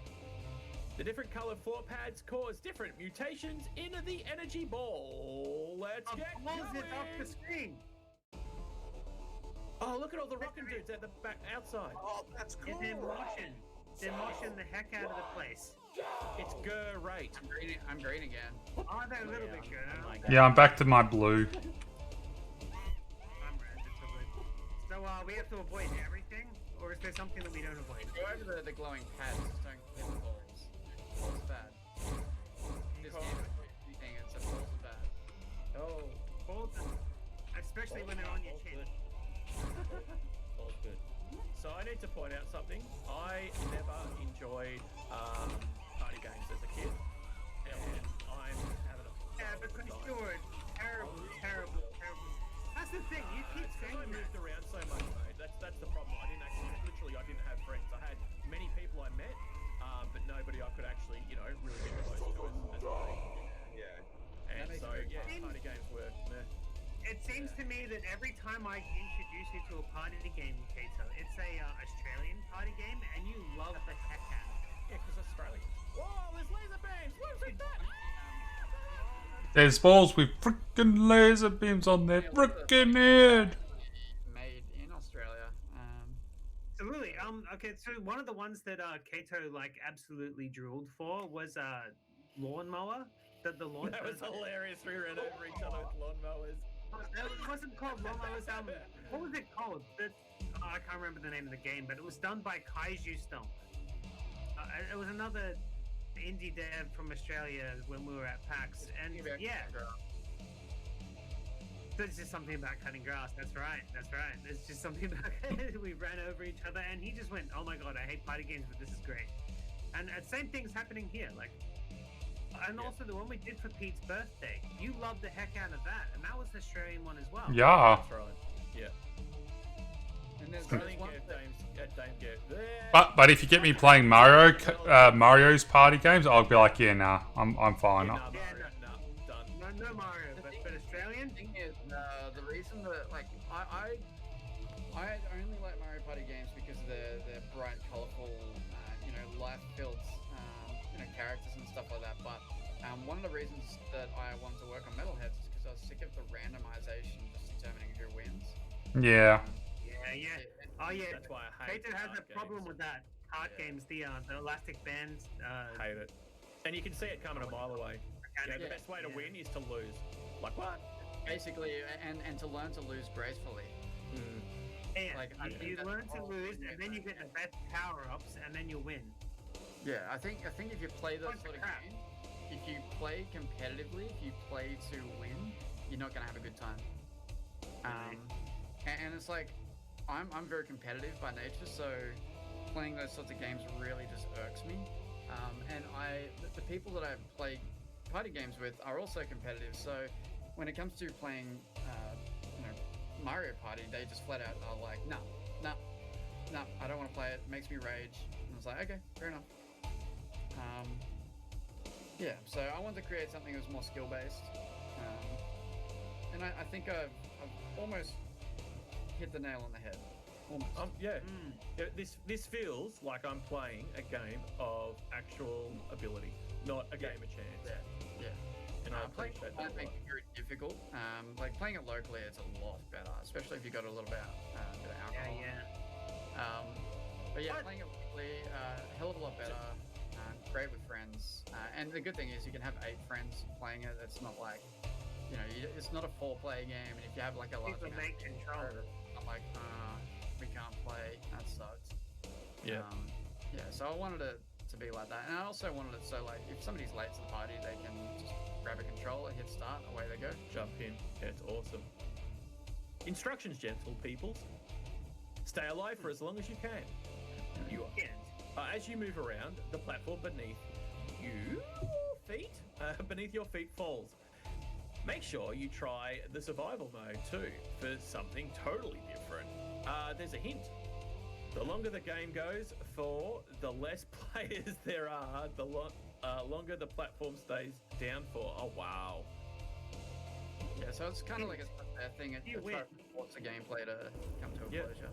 The different colored floor pads cause different mutations in the energy ball. Let's get Close it off the going. screen. Oh, look at all the rockin' dudes at the back outside. oh, that's cool. They're moshing. They're moshing the heck out of the place. It's great. I'm green again. Oh, they're a little bit good. Oh my god. Yeah, I'm back to my Blue. I'm red. It's all good. So we have to avoid everything, or is there something that we don't avoid? Go over the glowing pads, just don't hit the balls. Balls bad. This game is everything, it's a balls are bad. Oh, Balls, especially when they're on your chin. all's good. So I need to point out something. I never enjoyed party games as a kid, and I'm having a Yeah, because you're terrible, terrible, terrible. That's the thing. You keep I saying that. moved around so much, mate. That's the problem. I didn't actually, literally, I didn't have friends. I had many people I met, but nobody I could actually, really get close to as a thing. Yeah. And makes so, sense. yeah, party games were. Meh. It seems to me that every time I introduce you to a party game, Kato, it's a Australian party game, and you love the heck out of it. Yeah, because Australians. Whoa, there's laser beams. What's with that? There's balls with frickin' laser beams on their frickin' head. Made in Australia. Absolutely. Okay, so one of the ones that Kato absolutely drooled for was lawnmower. The lawn. That was hilarious. We ran over each other with lawnmowers. It wasn't called lawnmower. It was what was it called? I can't remember the name of the game, but it was done by Kaiju Stomp. It was another indie dev from Australia when we were at PAX, and yeah. There's just something about cutting grass. That's right. There's just something about we ran over each other, and he just went, "Oh my god, I hate party games, but this is great." And same thing's happening here. And also the one we did for Pete's birthday. You loved the heck out of that, and that was the Australian one as well. Yeah. That's right. Yeah. And there's Australian one game that- Dame But if you get me playing Mario's party games, I'll be like, yeah, nah, I'm fine. Nah, Yeah, Mario, nah, done. No Mario, but Australian. thing is, the reason that I only like Mario Party games because they're bright, colorful, life-filled, characters and stuff like that. But one of the reasons that I wanted to work on Metalheads is because I was sick of the randomization just determining who wins. Yeah. Oh yeah. That's why I hate Kato has card a problem games. with that. Card games, the elastic bands. Hate it. And you can see it coming a mile away. You know, the best way to win is to lose. Like what? Basically, and to learn to lose gracefully. Yeah, Like, I think you that's learn to all lose, we and then you get the best power-ups, and then you win. Yeah, I think if you play those Bunch of sort of crap. games, if you play competitively, if you play to win, you're not gonna have a good time. And it's like, I'm very competitive by nature, so playing those sorts of games really just irks me. And the people that I play party games with are also competitive, so when it comes to playing, Mario Party, they just flat out are like, no, I don't want to play it. It makes me rage. And I was like, okay, fair enough. Yeah, so I wanted to create something that was more skill based, and I think I've almost hit the nail on the head. Almost. Yeah. This feels like I'm playing a game of actual ability, not a game of chance. Yeah. And I Playing appreciate that that. makes it very difficult. Like playing it locally, it's a lot better, especially if you got a little bit of alcohol. But yeah, What? playing it locally, hell of a lot better. Great with friends, and the good thing is you can have 8 friends playing it. It's not like, it's not a 4-player game, and if you have like a large People amount make control. I'm like, we can't play. That sucks. Yeah. So I wanted it to be like that, and I also wanted it so like if somebody's late to the party, they can just grab a controller, hit start, away they go. Jump in. Yeah, it's awesome. Instructions, gentle peoples. Stay alive for as long as you can. As you move around, the platform beneath your feet falls. Make sure you try the survival mode too for something totally different. There's a hint. The longer the game goes for, the less players there are, the longer the platform stays down for. Oh, wow. Yeah, so it's kind of like a thing. It You tries win. to force the gameplay to come to a Yeah. closure.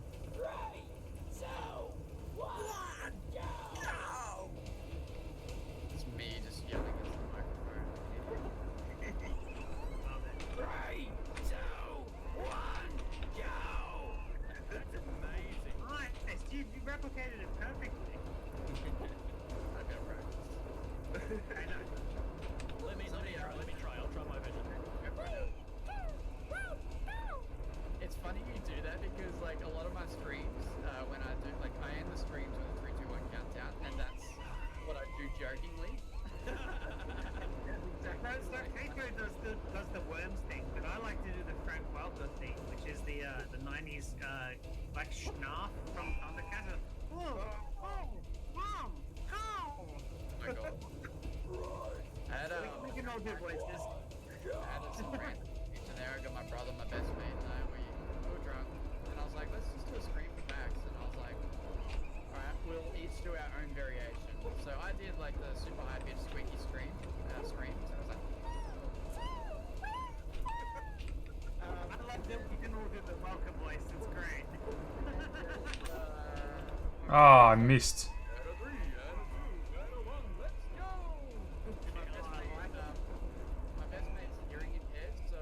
It's me just yelling into the microphone. That's amazing. Nice, you replicated it perfectly. I've got practice. I know. Let me try. I'll try my vision. It's funny you do that because like a lot of my streams, when I do like I end the streams with a 3, 2, 1 countdown, and that's what I do jokingly. So Keiko does the worms thing, but I like to do the Frank Welker thing, which is the 90s like Schnarf from Thundercat. Mom, how? Oh my god. I had We can all do voices. I had some random speech in there. I got my brother, my best mate, and we were drunk, and I was like, let's just do a scream for Max, and I was like, alright, we'll each do our own variation. So I did like the super high pitched squeaky screams. So I was like, I love that we can all do the welcome voice. It's great. Ah, I missed. My best mate's hearing impaired, so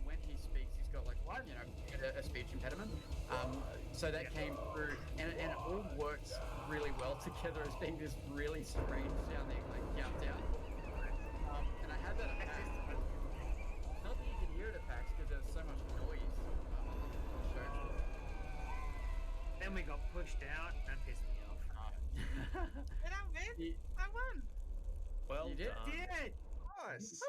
when he speaks, he's got like a speech impediment. So that came through, and it all works really well together as being this really strange sounding like countdown. And I had that at PAX. Not that you can hear it at PAX because there's so much noise on the show floor. Then we got pushed out. That pissed me off. Did I win? You- I won. Well You did? done. Did. Nice.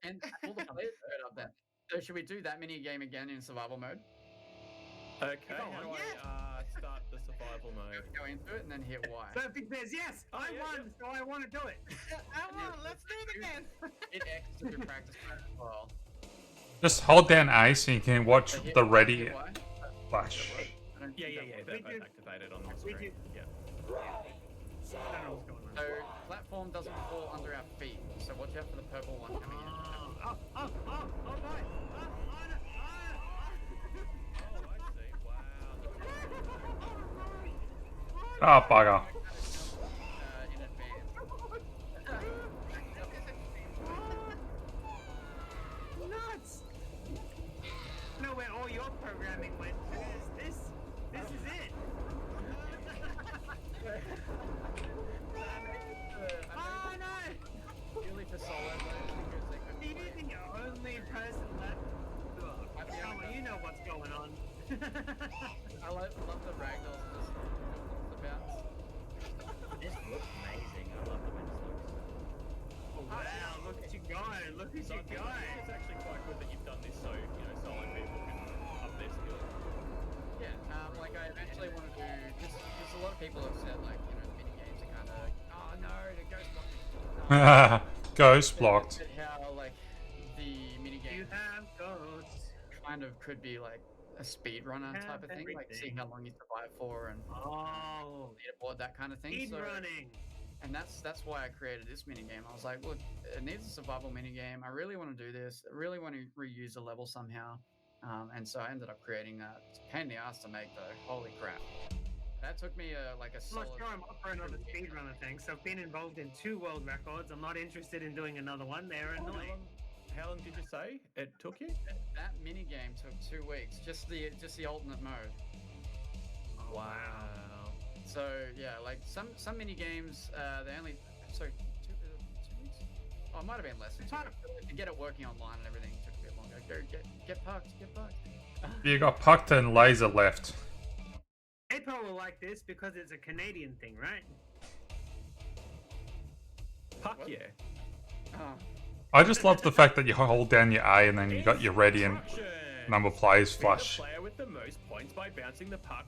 And all the players heard of that. So should we do that mini game again in survival mode? Okay, Go how on. do I start the survival mode? Go into it and then hit Y. Sophie says yes. I yeah, won, so I want to do it. I won. Let's do it again. Hit X to do practice mode as well. Just hold down A so you can watch So hit- the ready hit Y. flash. I don't Yeah. think that That We both do- activated on the we screen. do- Yeah. I don't know what's going on. So platform doesn't fall under our feet. So watch out for the purple one coming in. Oh boy. Oh, I see. Wow. Ah, bugger. I love the ragdolls just off the bounce. This looks amazing. I love the way this looks. Oh, wow, look at you go! Look at So I you think go! it's actually quite good that you've done this so, solo people can up their skill. Yeah, like I eventually want to do. Just a lot of people have said like the mini games are kind of oh no, the ghost blocking. Ghost blocked. How like the mini You game have ghosts. kind of could be like a speed runner Have type of thing, like seeing everything. how long you survive for and Oh, leaderboard, that kind of thing. speed So, running. and that's why I created this mini game. I was like, look, it needs a survival mini game. I really want to do this. I really want to reuse a level somehow. And so I ended up creating that. It's a pain in the ass to make though. Holy crap! That took me like a I'm solid. not sure I'm up for another speedrunner thing. So I've been involved in 2 world records. I'm not interested in doing another one. They're annoying. How long did you say it took you? That mini game took 2 weeks. Just the alternate mode. Oh, wow. So yeah, like some mini games, they only 2 weeks. Oh, it might have been less than 2 weeks. To get it working online and everything took a bit longer. Go get pucked. You got pucked and laser left. April will like this because it's a Canadian thing, right? Puck What? yeah. Oh, I just love the fact that you hold down your A and then you got your radiant Instructions. number of plays Be the flash. player with the most points by bouncing the puck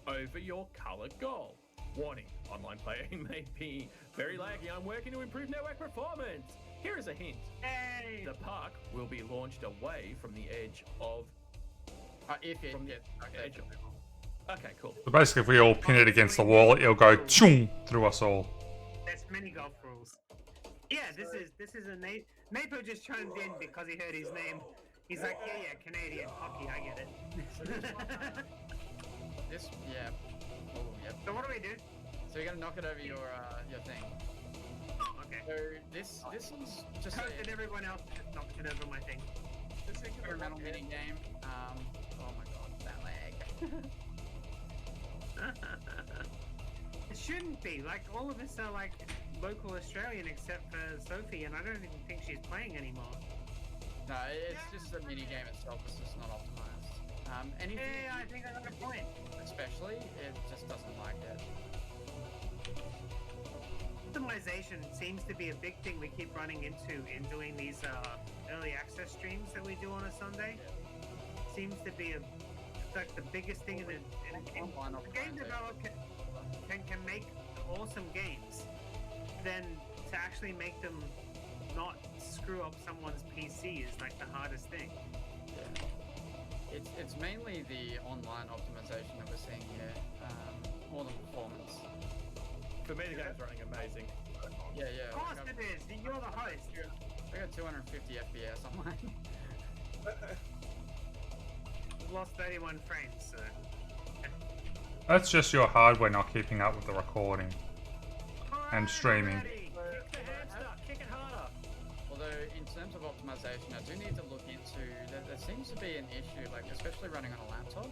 over your coloured goal. Warning, online playing may be very laggy. I'm working to improve network performance. Here is a hint. Hey! The puck will be launched away from the edge of... if it From the gets edge of... Okay, cool. So basically, if we all pin it against the wall, it'll go choom through us all. That's mini golf rules. Yeah, this is a Napo just chimed in because he heard his name. He's like, yeah, Canadian hockey, I get it. this, yeah. Oh, yep. So what do we do? So you're gonna knock it over your thing. Okay. So this is just Hope a that everyone else just knocked it over my thing. experimental mini game. Oh my god, that lag. It shouldn't be. Like, all of us are like local Australian except for Sophie, and I don't even think she's playing anymore. No, it's just the mini game itself. It's just not optimized. Anything, Yeah, I think I got a point. especially, it just doesn't like it. Optimization seems to be a big thing we keep running into in doing these early access streams that we do on a Sunday. Seems to be like the biggest thing in Online the game optimization. developer can make awesome games. Then to actually make them not screw up someone's PC is like the hardest thing. Yeah. It's mainly the online optimization that we're seeing here, more than performance. For me, the game's running amazing. Yeah, yeah. Of course it is. You're the host. I got 250 FPS on mine. We've lost 31 frames, so. That's just your hardware not keeping up with the recording. And streaming. Kick the hamster, kick it harder. Although, in terms of optimization, I do need to look into. There seems to be an issue, like especially running on a laptop.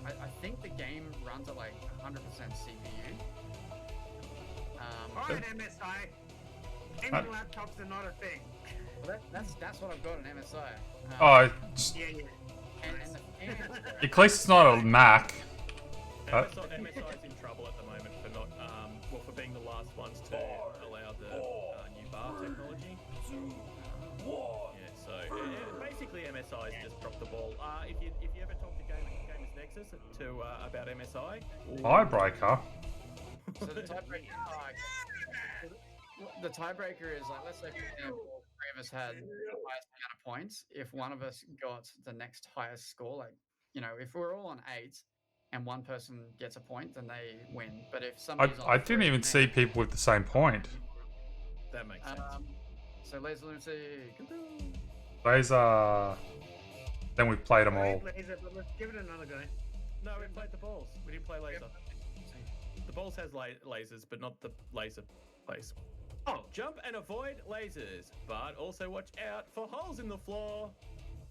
I think the game runs at like 100% CPU. Alright, MSI. Gaming laptops are not a thing. Well, that's what I've got an MSI. Oh, Yeah, yeah. And at least it's not a Mac. MSI's in trouble at the moment for not, for being the last ones to allow the new bar technology. Yeah, so basically MSI's just dropped the ball. If you ever talk to Gamers Nexus about MSI, Tiebreaker. so the tiebreaker is like, let's say for example, 3 of us had the highest amount of points. If one of us got the next highest score, like if we're all on 8 and one person gets a point, then they win. But if somebody's on I didn't 3 even and see people with the same point. that makes sense. So Laser Lunacy, Laser. Then we played them all. Laser, but let's give it another go. No, we played the balls. We didn't play laser. The balls has lasers, but not the laser place. Oh, jump and avoid lasers, but also watch out for holes in the floor.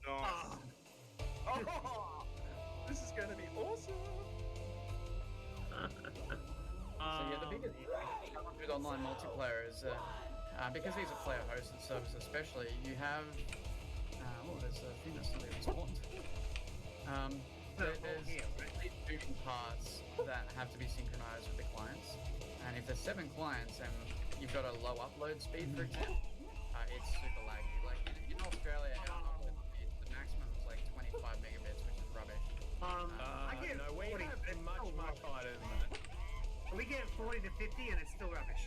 Nice. Oh, this is going to be awesome. So yeah, the biggest challenge with online multiplayer is because these are player-hosted servers, especially, you have there's a thing that's not even spawned. There's here, right? these moving parts that have to be synchronized with the clients, and if there's 7 clients and you've got a low upload speed, for example, it's super laggy. Like in Australia, the maximum is like 25 megabits, which is rubbish. I get no, we 40, have but it's much, still much rubbish. higher than that. We get 40 to 50 and it's still rubbish.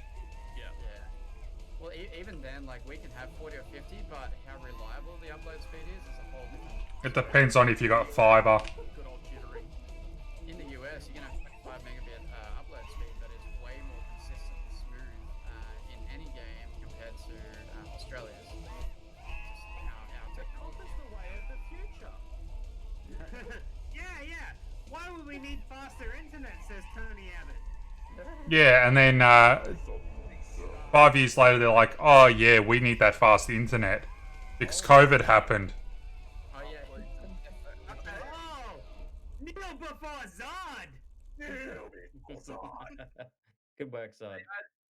Yeah. Yeah. Well, even then, like we can have 40 or 50, but how reliable the upload speed is a whole different. It depends on if you got fiber. Good old jittering. In the US, you can have 25 megabit upload speed, but it's way more consistent and smooth in any game compared to Australia's. Just our technology. That's the way of the future. Yeah. Why would we need faster internet, says Tony Abbott. Yeah, and then 5 years later, they're like, oh yeah, we need that fast internet because COVID happened. Oh yeah. Oh! Kneel before Zod! Good work, Zod.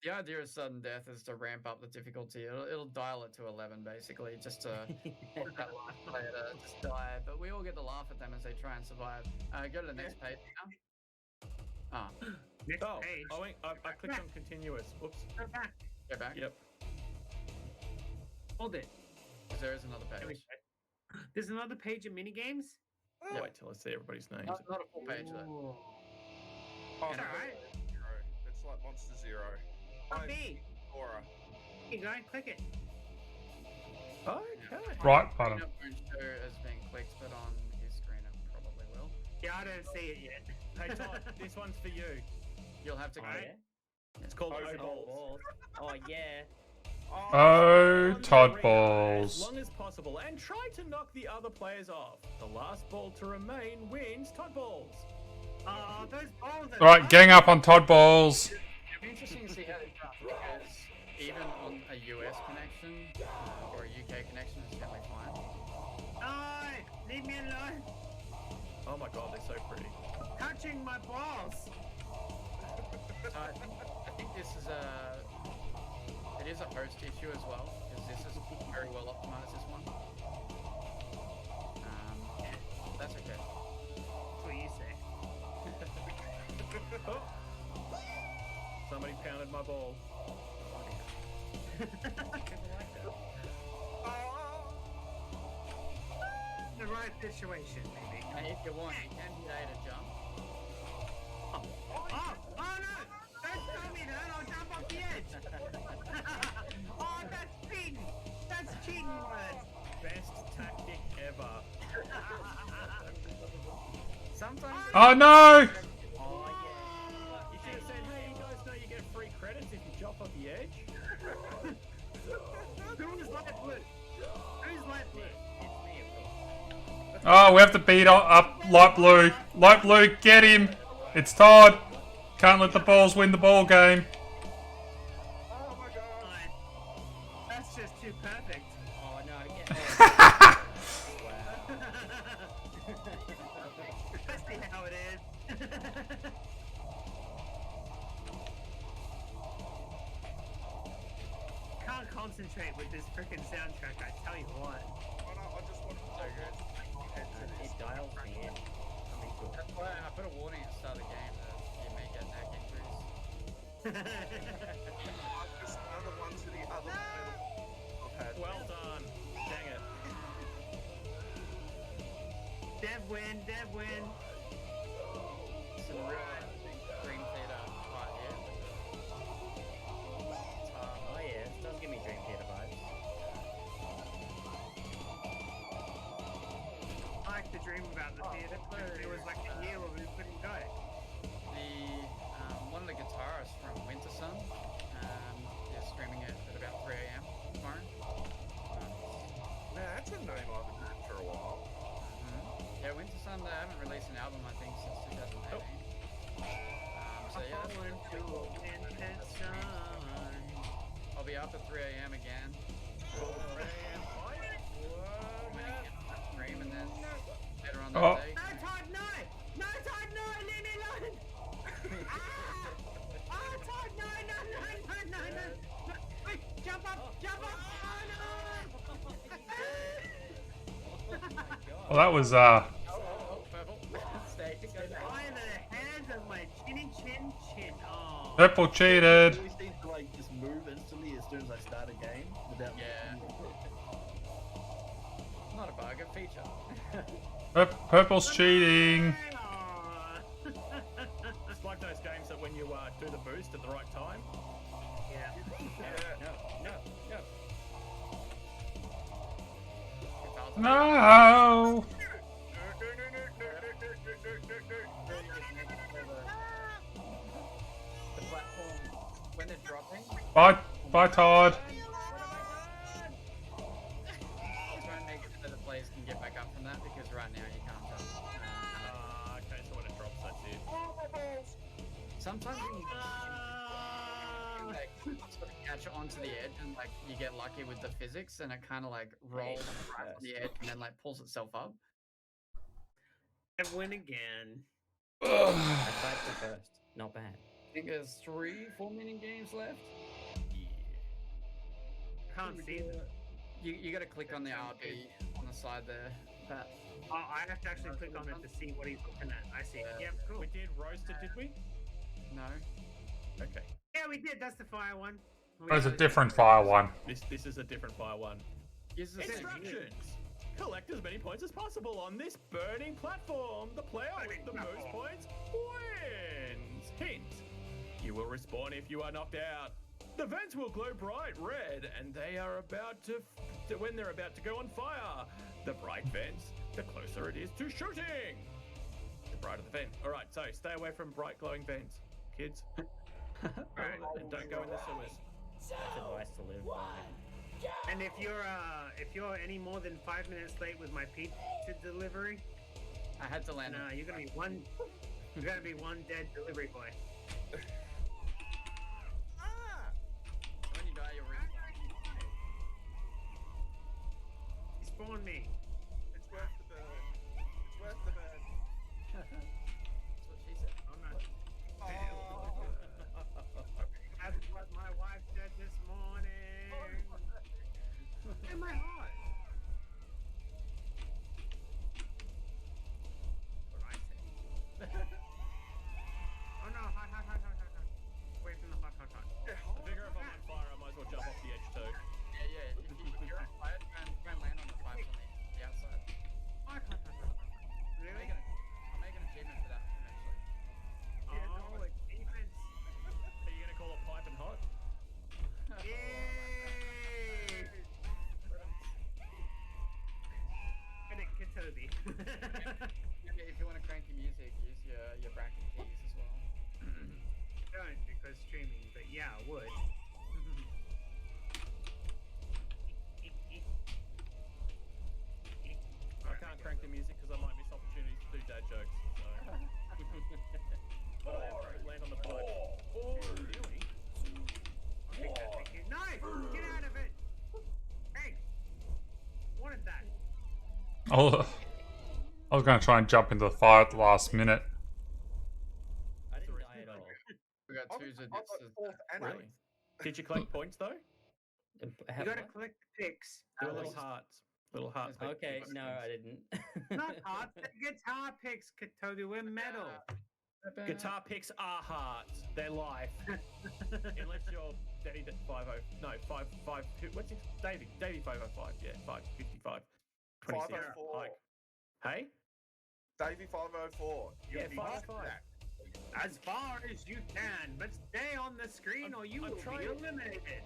The idea of sudden death is to ramp up the difficulty. It'll dial it to 11 basically, just to get that last player to just die. But we all get to laugh at them as they try and survive. Go to the next page now. Ah, Next Oh, page. I clicked on continuous. Oops. Go back. go back. Yep. Hold it. 'Cause there is another There we page. go. There's another page of minigames? Wait till I see everybody's names. Not a full page though. Oh, It's no, alright. Zero. It's like Monster Zero. Copy. Aura. Here you go, click it. Okay. Right button. It won't show as being clicked, but on his screen it probably will. Yeah, I don't see it yet. Hey Todd, this one's for you. You'll have to Oh, click. yeah? It's called Oh, O-Balls. balls. Oh, yeah. Oh, On the Todd arena As balls. long as possible, and try to knock the other players off. The last ball to remain wins Todd balls. Oh, those balls are Right, gang up on Todd balls. It'll be interesting to see how they run because even on a US connection or a UK connection, it's generally fine. No! Leave me alone! Oh my god, they're so pretty. Touching my balls! I think this is it is a host issue as well because this is very well optimized. This one. That's okay. That's what you say. Oh. Somebody pounded my ball. The right situation, maybe. And if you want, you can hit A to jump. Oh no! Don't tell me that, I'll jump off the edge! Oh, that's cheating! That's cheating words! Best tactic ever. Sometimes. Oh no! Oh, yeah. You should have said, hey, you guys know you get free credits if you jump off the edge. Who's light blue? Who's light blue? It's me, of course. Oh, we have to beat up light blue. Light blue, get him. It's Todd. Can't let the balls win the ball game. Oh my god. That's just too perfect. Oh, no. Get Wow. I see how it is. Can't concentrate with this freaking soundtrack, I tell you what. Oh no, I just want to So good. It dials me in. I'm into it. That's why I put a warning at the start of the game that you may get neck injuries. just another one to the other pedal. I've had. Well done. Dang it. Dev win. Some real Dream Theater part here. Oh, yeah. It does give me Dream Theater vibes. I like to dream about the theatre. It was like a year where we couldn't go. One of the guitarists from Winter Sun is streaming it at about 3 a.m. tomorrow. Man, that's a name I've heard for a while. Yeah, Winter Sun, they haven't released an album, I think, since 2018. So yeah, that's I'll be up at 3 a.m. again. Stream and then later on Oh. that day. No, Todd, no! No, Todd, no! Leave me alone! Ah! Oh, Todd, no! Wait, jump up! Oh, no! Well, that was Oh, perfect. Purple cheated. It always seems to like just move instantly as soon as I start a game without. Yeah. Not a bug, a feature. Purple's cheating. Aw. It's like those games that when you do the boost at the right time. Yeah. No. No. The platform, when they're dropping, Bye, Todd. I'll try and make it so the players can get back up from that because right now you can't jump. Okay, so when it drops, that's it. Sometimes you like sort of catch onto the edge and like you get lucky with the physics and it kind of like rolls right on the edge and then like pulls itself up. And win again. I tried the first. Not bad. I think there's 3-4 mini games left. Can't see them. You got to click on the RB on the side there. Pat. Oh, I have to actually click on it to see what he's looking at. I see. Yep, cool. We did roasted, did we? No. Okay. Yeah, we did. That's the fire one. There's a different fire one. This is a different fire one. Use the same Instructions. Collect as many points as possible on this burning platform. The player with the most points wins. Hint. You will respawn if you are knocked out. The vents will glow bright red, and they are about to when they're about to go on fire. The bright vents, the closer it is to shooting. The brighter the vent. All right, so stay away from bright glowing vents, kids. And don't go in the sewers. That's advice to live by. And if you're any more than 5 minutes late with my pizza delivery, I had to land. you're gonna be one dead delivery boy. When you die, you're He spawned me. It's worth the burn. It's worth the burn. That's what she said. Oh no. Oh. That's what my wife said this morning. In my heart. What I said. Oh no! Hot. Away from the hot. I figure if I'm on fire, I might as well jump off the edge too. Yeah. If you're on fire, try and land on the pipes on the outside. Hot. Really? I'll make an achievement for that eventually. Oh, it's defense. Are you gonna call it pipe and hot? Yay! Katobi. If you want to crank your music, use your bracket keys as well. Don't because streaming, but yeah, I would. I can't crank the music because I might miss opportunities to do dad jokes. So. But I have to land on the pipe. Oh, really? Nice! Get out of it! Hey! Wanted that. Oh, I was going to try and jump into the fire at the last minute. I didn't die at all. We got I'm- twos of I'm this. at fourth and Really? eighth. Did you collect points though? You gotta collect the picks. Do a little hearts. Little hearts. make Okay, points. no, I didn't. Not hearts, they're guitar picks, Katobi. We're metal. Guitar picks are hearts. They're life. Unless you're Daddy 50. No, 5. What's his? Davey 505. Yeah, 555. 26. 504. Hike. Hey? Davey 504. Yeah, You'll be 505. back. As far as you can, but stay on the screen or you I'm will be trying- eliminated.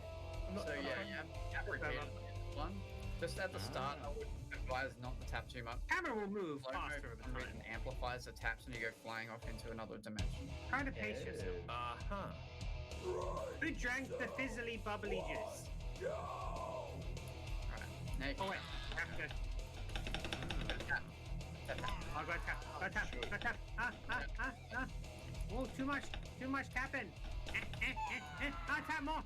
So yeah, you have repeatedly one. Just at the start, I would advise not to tap too much. Camera will move Slow faster mo over for some time. reason amplifies the taps and you go flying off into another dimension. Try to pace yourself. Who drank the fizzly bubbly juice? Alright, now you Oh can wait, tap good. tap. Tap, tap. Oh, go tap, go tap, go tap. Oh, too much tapping. Tap more.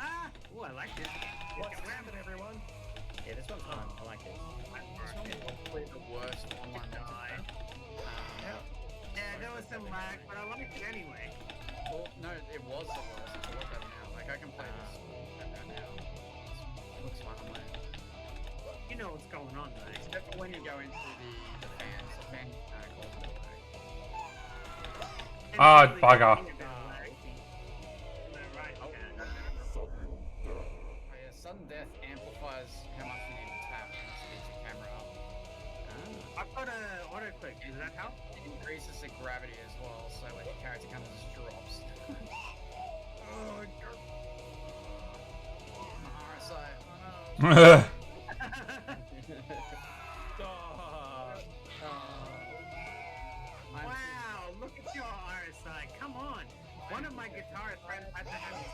Oh, I like this. What's happening, everyone? Yeah, this one's fun. I like this. This one was probably the worst online multiplayer. Yeah, there was some lag, but I liked it anyway. Well, no, it was the worst. It's a lot better now. Like, I can play this better now. It looks fun on my end. You know what's going on, right? Except for when you go into the fan causes a bit of lag. And bugger. really, Batpack. Does that help? It increases the gravity as well, so when your character kind of just drops. Oh, God. RSI. Oh, no. Wow, look at your RSI. Come on. One of my guitarist friends had to have his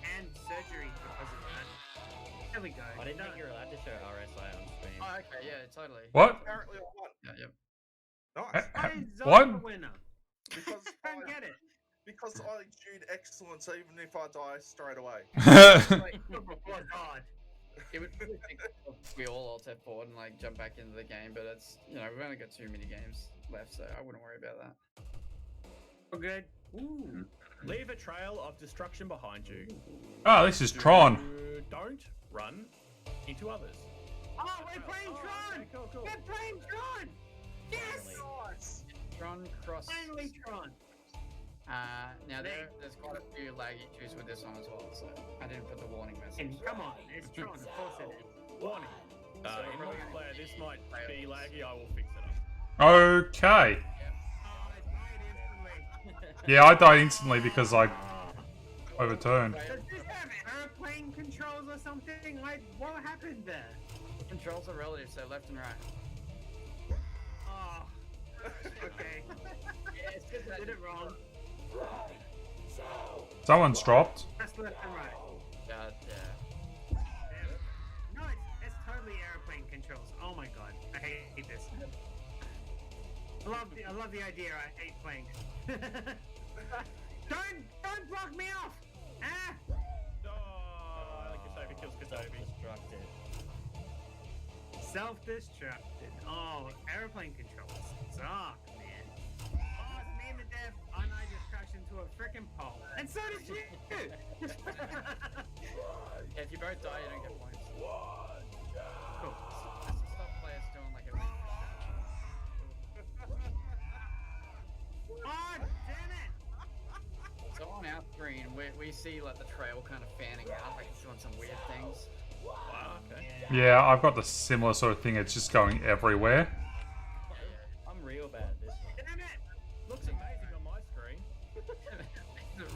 hand surgery because of that. There we go. I didn't think you were allowed to show RSI on stream. Oh, okay, yeah, totally. What? Apparently, I won. Yeah, yep. Nice. What? I'm the winner. Because Don't get it. because I exude excellence even if I die straight away. Like, Oh God. it would really think we all alt F4 and like jump back into the game, but it's, you know, we've only got 2 mini games left, so I wouldn't worry about that. We're good. Ooh. Leave a trail of destruction behind you. Oh, this is Tron. Don't run into others. Oh, we're playing Tron! Okay, cool. We're playing Tron! Yes! Nice. Tron Cross. Finally Tron! Now there's quite a few lag issues with this one as well, so I didn't put the warning message. And come on, it's Tron, of course it is. Warning. In multiplayer, this might be laggy. I will fix it up. Okay. Oh, I died instantly. Yeah, I died instantly because I overturned. Does this have airplane controls or something? What happened there? Controls are relative, so left and right. Oh. Okay. Yeah, it's good I did it wrong. Someone's dropped. That's left and right. Yeah. Damn. No, it's totally airplane controls. Oh my god, I hate this. I love the idea. I hate playing it. Don't block me off! Ah! Oh, I like Katabi kills Katabi. Destructed. Self-destructed. Oh, airplane controls suck, man. Oh, it's me and the dev, and I just crashed into a frickin' pole. And so did you! Yeah, if you both die, you don't get points. Cool. That's to stop players doing like a Oh, damn it! So on our screen, we see like the trail kind of fanning out, like it's doing some weird things. Wow, okay. Yeah, I've got the similar sort of thing. It's just going everywhere. I'm real bad at this one. Damn it! Looks amazing on my screen. It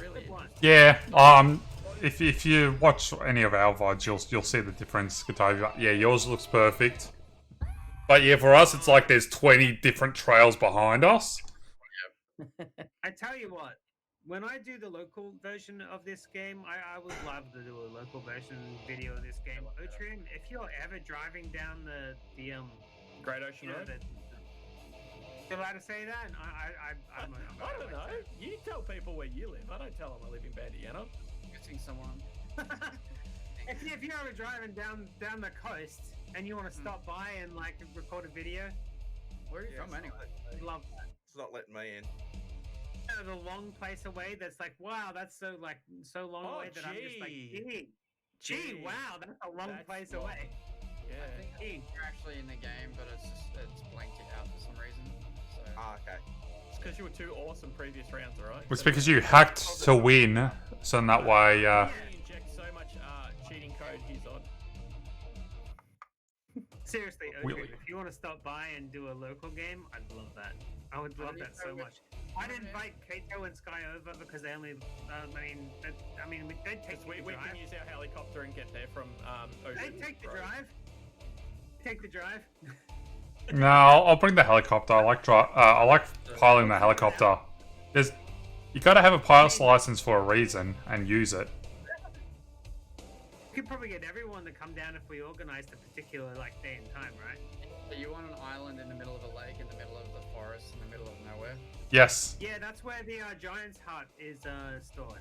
really Good one. Yeah. If you watch any of our VODs, you'll see the difference. Katabi. Yeah, yours looks perfect. But yeah, for us, it's like there's 20 different trails behind us. I tell you what, when I do the local version of this game, I would love to do a local version video of this game. Otreum, if you're ever driving down the Great Ocean you know, Road. you allowed to say that? I'm I don't know. You tell people where you live. I don't tell them I live in Bandiana. missing someone. if you're ever driving down the coast and you want to stop by and like record a video, Where are you Yeah, from anyway? I'd love that. It's not letting me in. The long place away that's like, wow, that's so long Oh, away that I'm just like, gee. gee, wow, that's a long That's place long. away. Yeah. I think you're actually in the game, but it's blanked it out for some reason. So Ah, okay. It's because you were two awesome previous rounds, alright? It's because you hacked to win, so in that way, He injects so much cheating code he's on. Seriously, Really? if you want to stop by and do a local game, I'd love that. I would love that so much. I'd invite Kato and Sky over because they only, they'd take We the drive. can use our helicopter and get there from Ocean They'd take the Road. drive. Take the drive. No, I'll bring the helicopter. I like piloting the helicopter. You gotta have a pilot's license for a reason and use it. We could probably get everyone to come down if we organized a particular day and time, right? are you on an island in the middle of a lake, in the middle of the forest, in the middle of nowhere? Yes. Yeah, that's where the Giant's Hut is stored.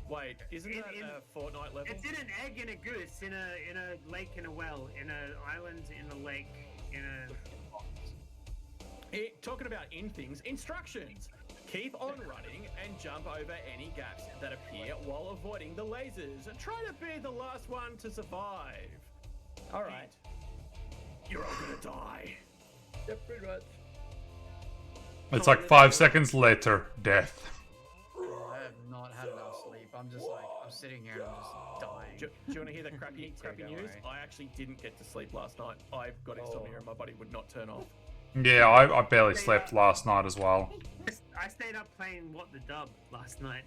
Wait, isn't that a Fortnite level? It's in an egg and a goose, in a lake and a well, in an island, in a lake, in a. Talking about in things, instructions. Keep on running and jump over any gaps that appear while avoiding the lasers. Try to be the last one to survive. Alright. You're all gonna die. Yeah, pretty much. It's like 5 seconds later, death. I have not had enough sleep. I'm just like, I'm sitting here and I'm just dying. Do you want to hear the crappy Don't news? worry. I actually didn't get to sleep last night. I've got insomnia and my body would not turn off. Yeah, I barely slept last night as well. I stayed up playing What the Dub last night.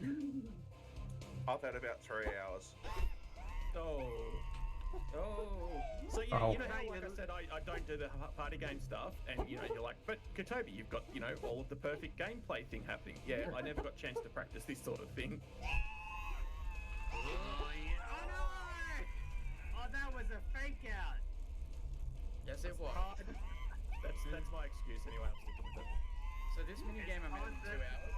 I've had about 3 hours. Oh. Oh. So yeah, Oh. you know how, like I said, I don't do the party game stuff, and you know you're like, but Kotobi, you've got all of the perfect gameplay thing happening. Yeah, I never got a chance to practice this sort of thing. Oh, yeah. Oh no! Oh, that was a fake out. Yes, it was. That's my excuse anyway. I'm sticking with it. So this mini game I'm in 2 hours.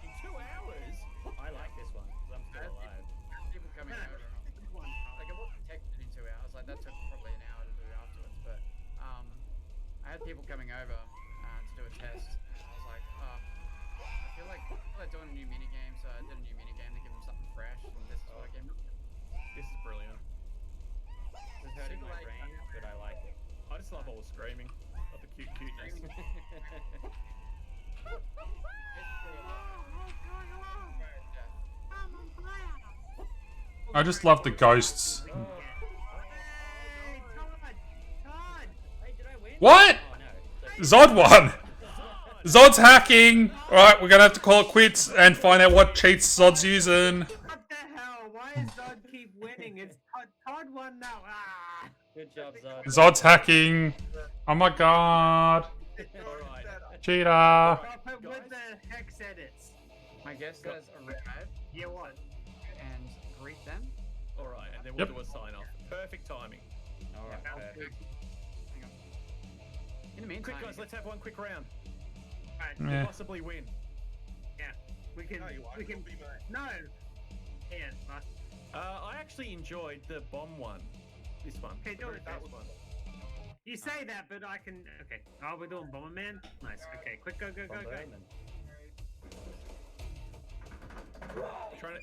In 2 hours? I like this one because I'm still alive. People coming over. Like it wasn't texted in 2 hours. Like that took probably an hour to do afterwards. But I had people coming over to do a test, and I was like, I feel like doing a new mini game. So I did a new mini game to give them something fresh, and this is what I came up with. This is brilliant. It's hurting Super my late. brain, but I like it. I just love all the screaming, love the cuteness. I just love the ghosts. Hey, Todd! Hey, did I win? What? Oh no. Zod won! Zod's hacking! Alright, we're gonna have to call it quits and find out what cheats Zod's using. What the hell? Why does Zod keep winning? It's Todd won now. Ah! Good job, Zod. Zod's hacking. Oh my god. Alright. Cheater. Papa with the hex edits. My guest says arrive Yeah, what? and greet them. Alright, and then we'll Yep. do a sign off. Perfect timing. Alright, Sounds perfect. good. Hang on. In the meantime, Quick guys, let's have one quick round. Alright, Yeah. Possibly win. yeah. We can. No, you won't. We can. It'll be mine. No. Yeah, last. I actually enjoyed the bomb one. This one. Okay, do it. That one. You say that, but I can. Okay. Oh, we're doing Bomberman. Nice. Okay, quick, go, go, go, go. Bomberman.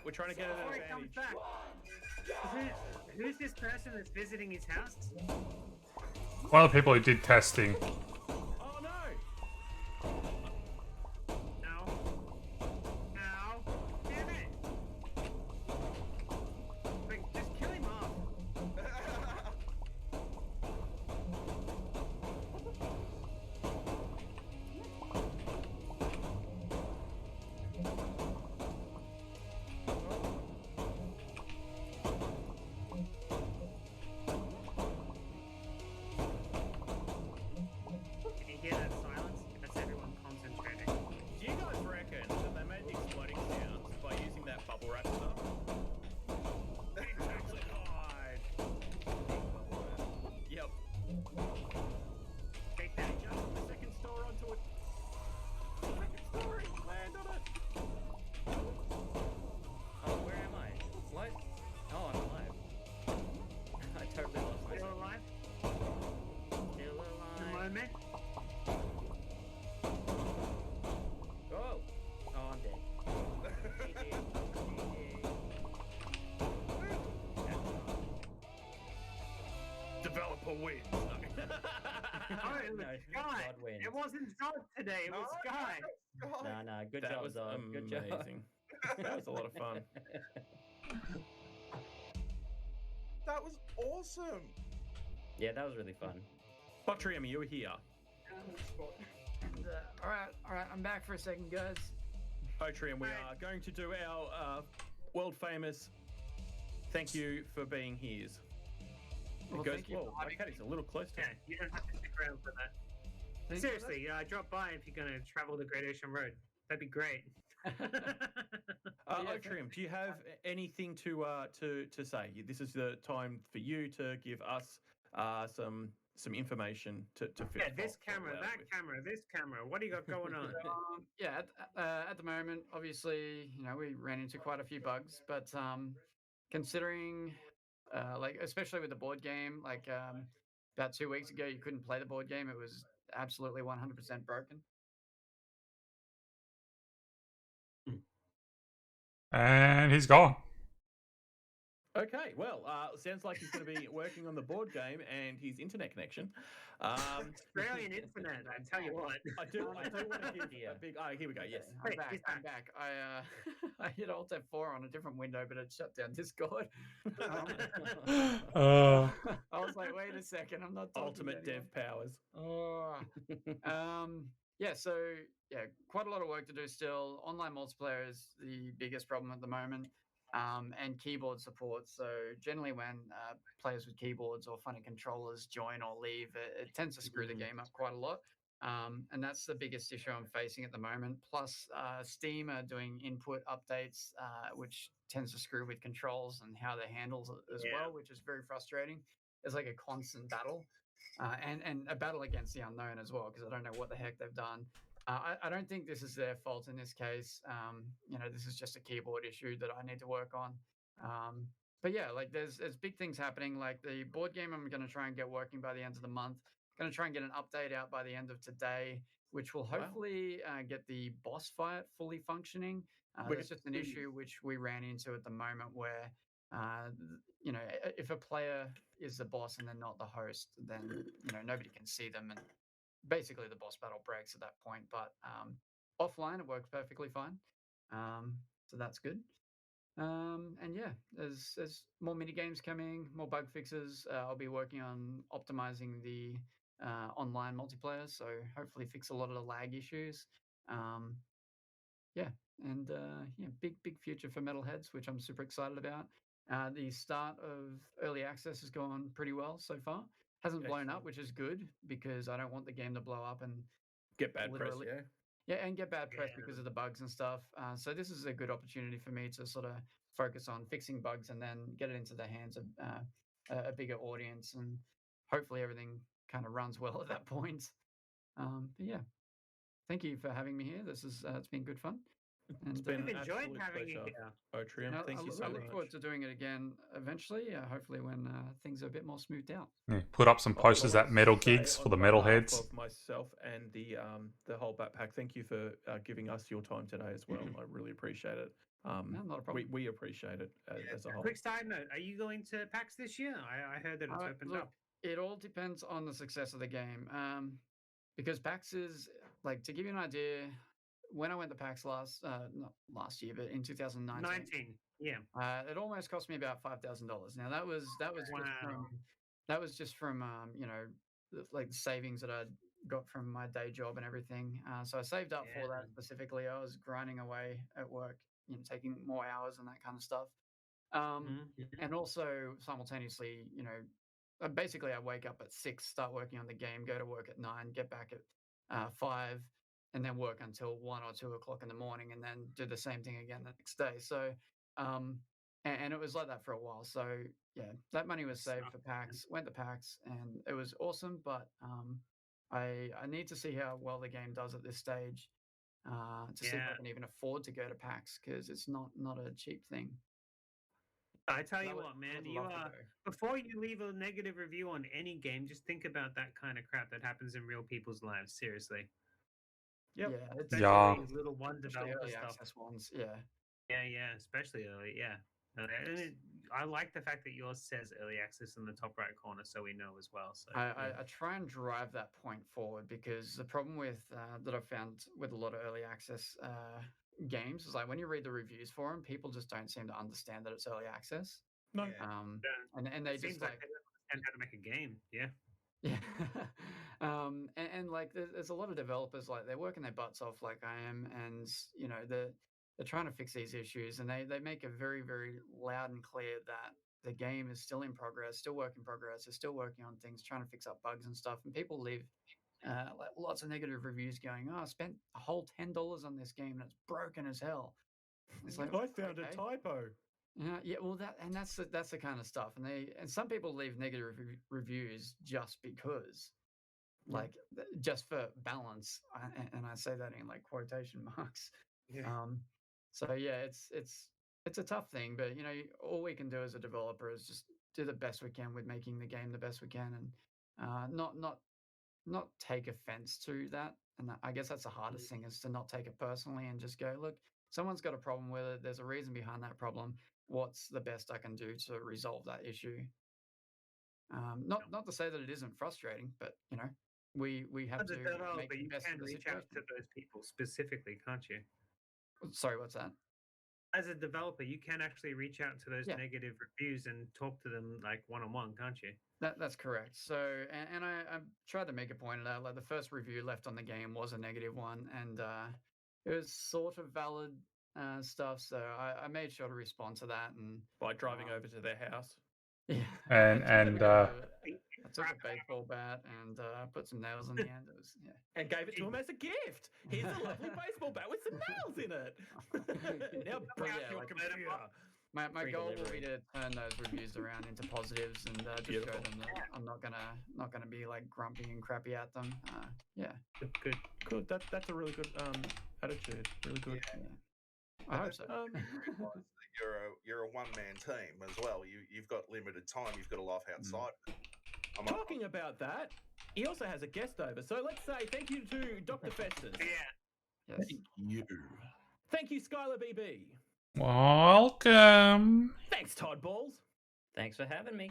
We're trying to get an Before he comes advantage. back. Who's this person that's visiting his house? One of the people who did testing. Oh no! No. No. Damn it! Wait, just kill him off. Can you hear that silence? That's everyone concentrating. Do you guys reckon that they made the exploding sounds by using that bubble wrap stuff? Actually, hide. Yep. Take that. Just put the second store onto it. Second story. Land on it. Oh, where am I? What? Oh, I'm alive. I totally lost Still myself. alive? Still In a alive. moment. Oh! Oh, I'm dead. Developer wins. Oh, it was No, Sky. Zod wins. It wasn't Zod today. It was Sky. God, Nah, good That job, was Zod. Good job. amazing. That was a lot of fun. that was awesome. Yeah, that was really fun. Otreum, you were here. And, all right, I'm back for a second, guys. Otreum, we are going to do our world famous thank you for being here. Well, It goes, thank you whoa, for my having cat is a little close to Yeah, me. you don't have to stick around for that. Thank you. Seriously, drop by if you're going to travel the Great Ocean Road. That'd be great. Yeah, Otreum, do you have anything to say? This is the time for you to give us some information to fit. Yeah, this fall camera, out that with. camera, this camera. What do you got going on? Yeah, at the moment, obviously, we ran into quite a few bugs, but considering, like, especially with the board game, like about 2 weeks ago, you couldn't play the board game. It was absolutely 100% broken. And he's gone. Okay, well, sounds like he's going to be working on the board game and his internet connection. Australian internet, I tell you what. I do want to give Yeah. a big. Oh, here we go. Yes. I'm Wait, back. he's I'm back. I I hit Alt F4 on a different window, but it shut down Discord. Uh, I was like, wait a second, I'm not talking Ultimate to anyone. dev powers. Oh, yeah. So yeah, quite a lot of work to do still. Online multiplayer is the biggest problem at the moment, and keyboard support. So generally, when players with keyboards or funny controllers join or leave, it tends to screw the game up quite a lot. And that's the biggest issue I'm facing at the moment. Plus, Steam are doing input updates, which tends to screw with controls and how they handles it as Yeah. well, which is very frustrating. It's like a constant battle, and a battle against the unknown as well, because I don't know what the heck they've done. I don't think this is their fault in this case. This is just a keyboard issue that I need to work on. But yeah, like there's big things happening. Like the board game, I'm going to try and get working by the end of the month. Going to try and get an update out by the end of today, which will Wow. hopefully get the boss fight fully functioning. There's just an issue which we ran into at the moment where, if a player is the boss and they're not the host, then nobody can see them, and basically the boss battle breaks at that point. But offline, it works perfectly fine. So that's good. And yeah, there's more mini games coming, more bug fixes. I'll be working on optimizing the online multiplayer, so hopefully fix a lot of the lag issues. Um, yeah, and big future for Metalheads, which I'm super excited about. The start of early access has gone pretty well so far. Hasn't blown up, Excellent. which is good because I don't want the game to blow up and Get bad press. literally Yeah. yeah, and get bad press Yeah. because of the bugs and stuff. So this is a good opportunity for me to sort of focus on fixing bugs and then get it into the hands of a bigger audience, and hopefully everything kind of runs well at that point. But yeah, thank you for having me here. This is it's been good fun. It's And been We've an enjoyed absolute having you pleasure, here. Otreum. I, Thank you so I look much. forward to doing it again eventually. Hopefully when things are a bit more smoothed out. yeah, put up some I posters wanna at metal say gigs for on the behalf metalheads. Of myself and the whole Batpack, thank you for giving us your time today as well. I really appreciate it. No, not a problem. We appreciate it as a whole. Quick side note: are you going to PAX this year? I heard that it's opened Look, up. it all depends on the success of the game. Because PAX is like, to give you an idea, when I went to PAX not last year, but in 2019, 19. Yeah. it almost cost me about $5,000. Now Wow. that was just from like savings that I got from my day job and everything. So I saved up for that Yeah. specifically. I was grinding away at work, taking more hours and that kind of stuff. And also simultaneously, basically I wake up at 6, start working on the game, go to work at 9, get back at 5, and then work until 1 or 2 o'clock in the morning, and then do the same thing again the next day. So, and it was like that for a while. So yeah, that money was saved for Sucks, man. PAX, went to PAX, and it was awesome. But I need to see how well the game does at this stage, to see if Yeah. I can even afford to go to PAX, because it's not a cheap thing. I tell I you would- what, I man, would you love to are go. before you leave a negative review on any game, just think about that kind of crap that happens in real people's lives. Seriously, Yep. Yeah, it's especially Yeah. little one especially developer early stuff. access ones. Yeah, Yeah, especially early. Yeah, I like the fact that yours says early access in the top right corner, so we know as well. So I try and drive that point forward, because the problem with that I've found with a lot of early access games is, like, when you read the reviews for them, people just don't seem to understand that it's early access. No. Yeah. And it they seems just like they don't understand how to make a game. Yeah, yeah. And like there's a lot of developers, like, they're working their butts off like I am, and they're trying to fix these issues, and they make it very, very loud and clear that the game is still in progress, still work in progress. They're still working on things, trying to fix up bugs and stuff. And people leave like lots of negative reviews going, "Oh, I spent a whole $10 on this game and it's broken as hell." It's like, I found okay. a typo. Yeah, well, that's the kind of stuff, and some people leave negative reviews just because, Yeah. like, just for balance, and I say that in like quotation marks. Yeah. So yeah, it's a tough thing, but all we can do as a developer is just do the best we can with making the game the best we can, and not take offense to that. And I guess that's the hardest thing, is to not take it personally and just go, look, someone's got a problem with it. There's a reason behind that problem. What's the best I can do to resolve that issue? Not to say that it isn't frustrating, but you know, we have As to a developer, make the you best can of the reach out situation. to those people specifically, can't you? Sorry, what's that? As a developer, you can actually reach out to those Yeah. negative reviews and talk to them like one-on-one, can't you? That's correct. So, and I tried to make a point of that. Like the first review left on the game was a negative one, and it was sort of valid stuff. So I made sure to respond to that, and By driving over to their house. yeah, And I took a baseball bat and put some nails in the end. It was And gave it to him as a gift. Here's a lovely baseball bat with some nails in it. Now bring out Yeah, your like- computer. My Free goal will delivery. be to turn those reviews around into positives and just show Beautiful. them that I'm not gonna be like grumpy and crappy at them. Yeah, Good. Good. That's a really good attitude. Really good. I hope so. Realize that you're a one-man team as well. You've got limited time. You've got to life outside. I'm up- Talking about that, he also has a guest over. So let's say thank you to Dr. Festus. Yeah. Yes. You. Thank you, Skylar BB. welcome. Thanks, Todd Balls. Thanks for having me.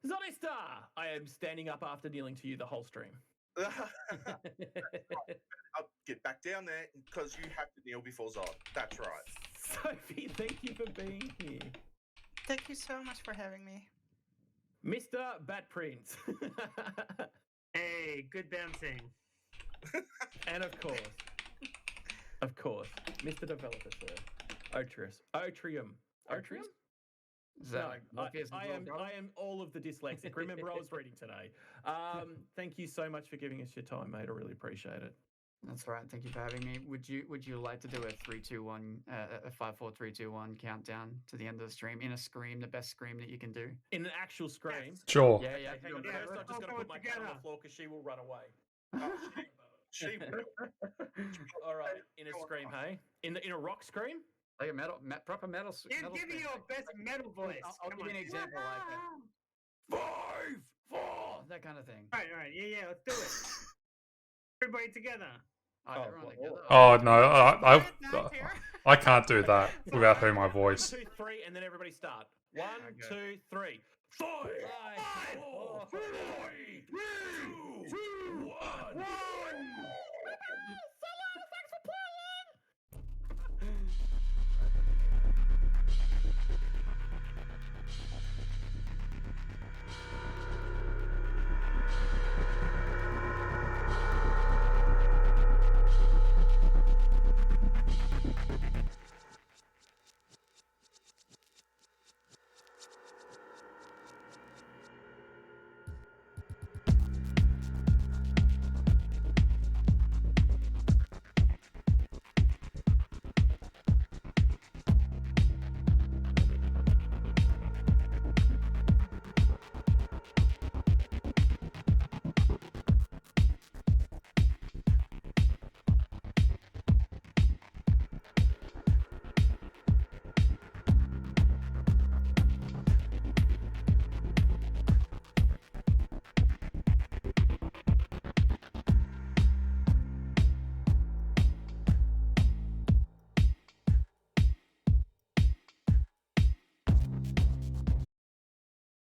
Zonistar, I am standing up after kneeling to you the whole stream. I'll get back down there because you have to kneel before Zod. That's right. Sophie, thank you for being here. Thank you so much for having me. Mr. Bat Prince. Hey, good bouncing. And of course, Mr. Developer, sir. Otreum. Otreum? Is No, that Morpheus' I little am brother? all of the dyslexic. Remember, I was reading today. Thank you so much for giving us your time, mate. I really appreciate it. That's right. Thank you for having me. Would you like to do a 3, 2, 1, a 5, 4, 3, 2, 1 countdown to the end of the stream in a scream, the best scream that you can do? In an actual scream. Sure. Yeah, yeah. Hang on, Yeah, first I've just all got to go put my cat on together. the floor because she will run away. She will. All right, in a scream, hey? In a rock scream? Like a proper metal. Give me your best metal voice. I'll Come give you an on. example, like 5, 4, that kind of thing. All right, yeah, let's do it. Everybody together. Everyone together. Oh no, Not here. I can't do that without hearing my voice. 1, 2, 3, and then everybody start. 1, Okay. 2, 3. 5, 4, 3, 2, 1.